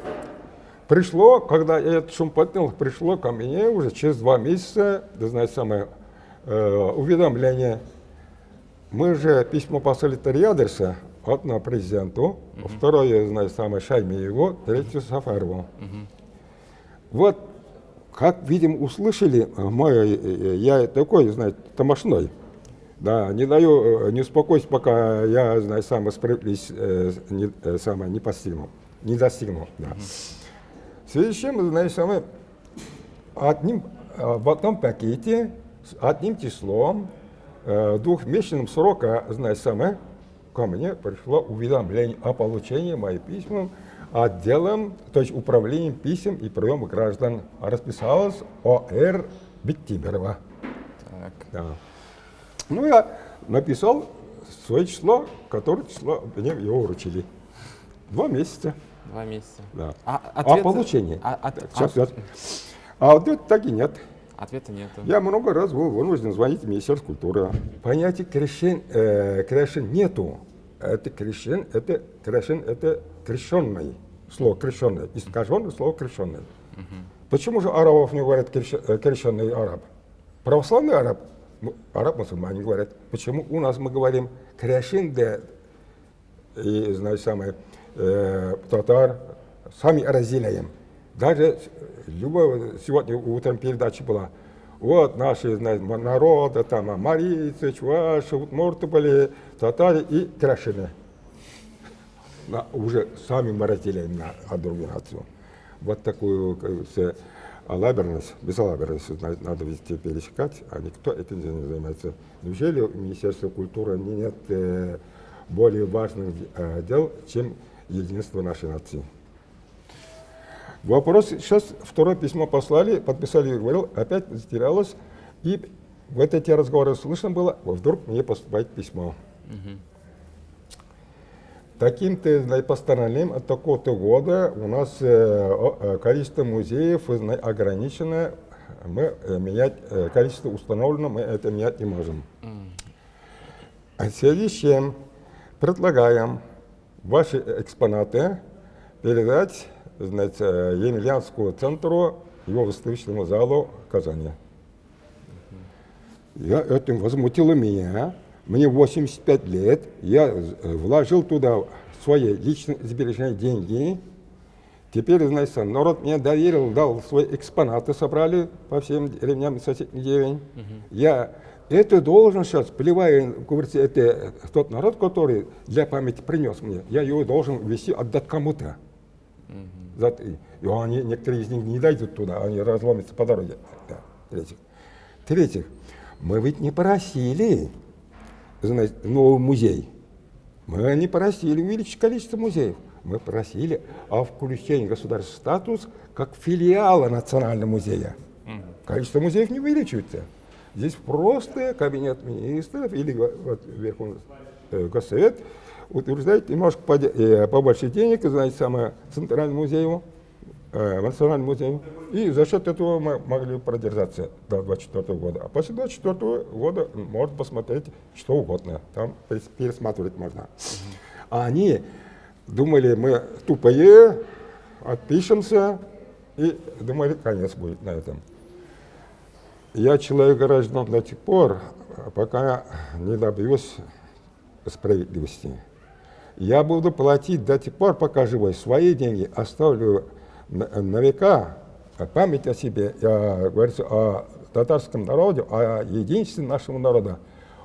Пришло, когда я этот шум поднял, пришло ко мне уже через 2 месяца, да знаете, самое уведомление. Мы же письмо послали 3 адреса. Одно президенту, второе, знаете, самое Шаймиеву, третье Сафарову. Вот, как, видимо, услышали, я такой, знаете, тамошной. Да, не даю, не успокоюсь, пока я, знаете, сам справедливость не постигну, не достигну. Да. В связи с чем, знаете, самое, в одном пакете, с одним числом, 2-месячным срока, знаете, самое, ко мне пришло уведомление о получении моих писем отделом, то есть управлением писем и приема граждан. Расписалась О.Р. Биттимерова. Так. Да. Ну, я написал свое число, которое число мне его вручили. 2 месяца. 2 месяца. Да. Ответ... получении. Сейчас. А ответа так и нет. Ответа нет. Я много раз был вынужден звонить в Министерство культуры. Понятия крещен нету. Это крещен, это крещенный. Слово крещенный. Искаженное слово крещенный. Почему же арабов не говорят крещенный араб? Православный араб, араб-мусульмане говорят. Почему у нас мы говорим крещен, и, знаете, самое, татар, сами разделяем. Даже сегодня утром передача была. Вот наши, знаете, народы, там, марийцы, чуваши, удмурты были, татары и крашены. Уже сами мы разделяем на одну нацию. Вот такую алаберность, безалаберность надо везде пересекать, а никто этим не занимается. Неужели у Министерства культуры нет более важных дел, чем единство нашей нации? Вопрос, сейчас 2 письмо послали, подписали, я говорил, опять затерялось, и вот эти разговоры слышно было, вдруг мне поступает письмо. Таким-то постановлением от такого-то года у нас количество музеев ограничено, мы менять, количество установлено, мы это менять не можем. В связи с чем предлагаем ваши экспонаты передать, знаете, Емельянскому центру, его выставочному залу в Казани. Это возмутило меня. Мне 85 лет, я вложил туда свои личные сбережения, деньги. Теперь, знаете, народ мне доверил, дал свои экспонаты, собрали по всем деревням соседних деревень. Я это должен сейчас, плевая, говорится, это тот народ, который для памяти принес мне, я его должен вести, отдать кому-то. И они, некоторые из них не дойдут туда, они разломятся по дороге. Да. В-третьих, мы ведь не просили, знаете, новый музей. Мы не просили увеличить количество музеев. Мы просили о включении государственного статуса как филиала Национального музея. Количество музеев не увеличивается. Здесь просто кабинет министров или вот, Верховный Госсовет утверждает немножко побольше денег, знаете, самое Центральному музею, Национальному музею. И за счет этого мы могли продержаться до 24 года. А после 24 года можно посмотреть что угодно. Там пересматривать можно. А они думали, мы тупые, отпишемся, и думали, конец будет на этом. Я человек граждан до тех пор, пока не добьюсь справедливости. Я буду платить до тех пор, пока живой. Свои деньги оставлю на века, память о себе, говорится, о татарском народе, о единстве нашего народа,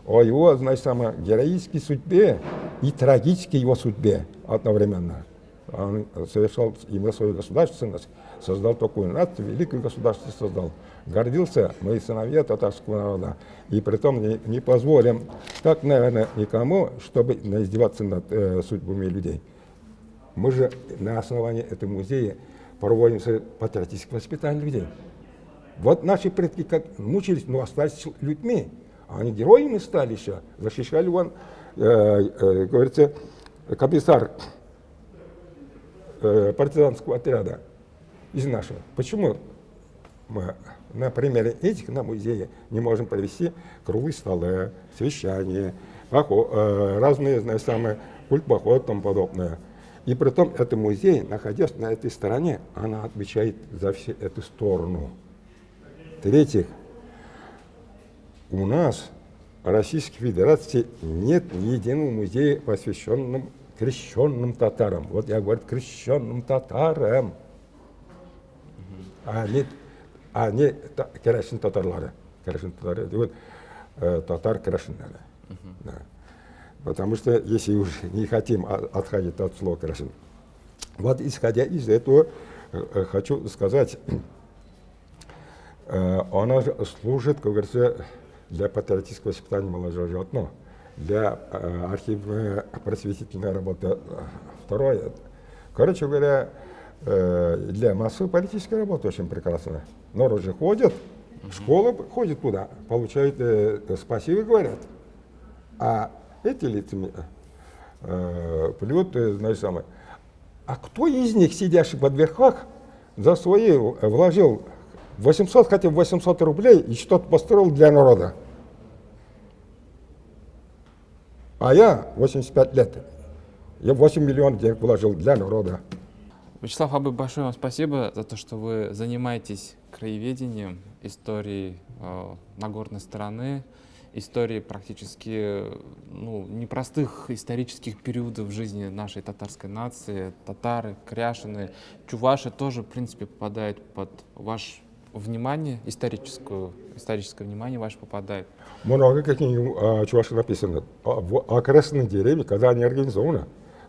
о его, значит, самой героической судьбе и трагической его судьбе одновременно. Он совершал именно свою государственность, создал такую нацию, великое государство создал. Гордился мои сыновья татарского народа. И притом не позволим, так, наверное, никому, чтобы издеваться над судьбами людей. Мы же на основании этого музея проводим патриотическое воспитание людей. Вот наши предки как мучились, но остались людьми. Они героями стали еще. Защищали вон, говорится, комиссар партизанского отряда из нашего. Почему мы на примере этих на музее не можем провести круглые столы, совещания, разные, знаете, самые культ поход и тому подобное. И при том, это музей, находясь на этой стороне, она отвечает за всю эту сторону. В-третьих, у нас в Российской Федерации нет ни единого музея, посвященного крещенным татарам. Вот я говорю крещенным татарам, а не крашен татарлары. Крашен татары делают татар крашенные. Да. Потому что если уже не хотим отходить от слова крашен. Вот исходя из этого, хочу сказать, она служит, как говорится, для патриотического воспитания молодежи одно. Для архивной просветительной работы второе. Короче говоря, для массовой политической работы очень прекрасно. Народ же ходит, школа ходит туда, получают спасибо, говорят. А эти лица плюют, значит, самое. А кто из них, сидящий под верхах, за свои вложил 800, хотя бы 800 рублей и что-то построил для народа? А я 85 лет. Я 8 миллионов денег вложил для народа. Вячеслав Абы, большое вам спасибо за то, что вы занимаетесь краеведением, историей Нагорной стороны, историей практически непростых исторических периодов в жизни нашей татарской нации. Татары, кряшины, чуваши тоже, в принципе, попадают под ваше внимание, историческое внимание ваше попадает. Много каких чуваши написано. Окрестные деревни, когда они организованы,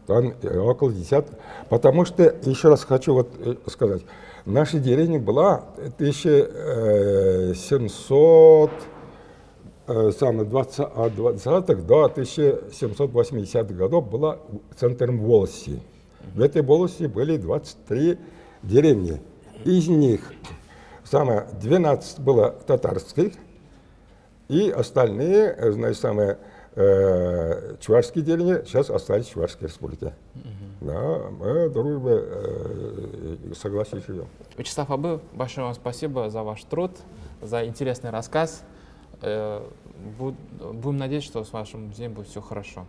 там около 10. Потому что, еще раз хочу сказать, наша деревня была 1700, от 20-х до 1780-х годов была центром волости. В этой волости были 23 деревни. Из них 12 было татарских, и остальные, значит, чувашские деревни сейчас остались в Чувашской республике. Да, мы дружбы согласились живем. Вячеслав Абы, большое вам спасибо за ваш труд, за интересный рассказ. Будем надеяться, что с вашим музеем будет все хорошо.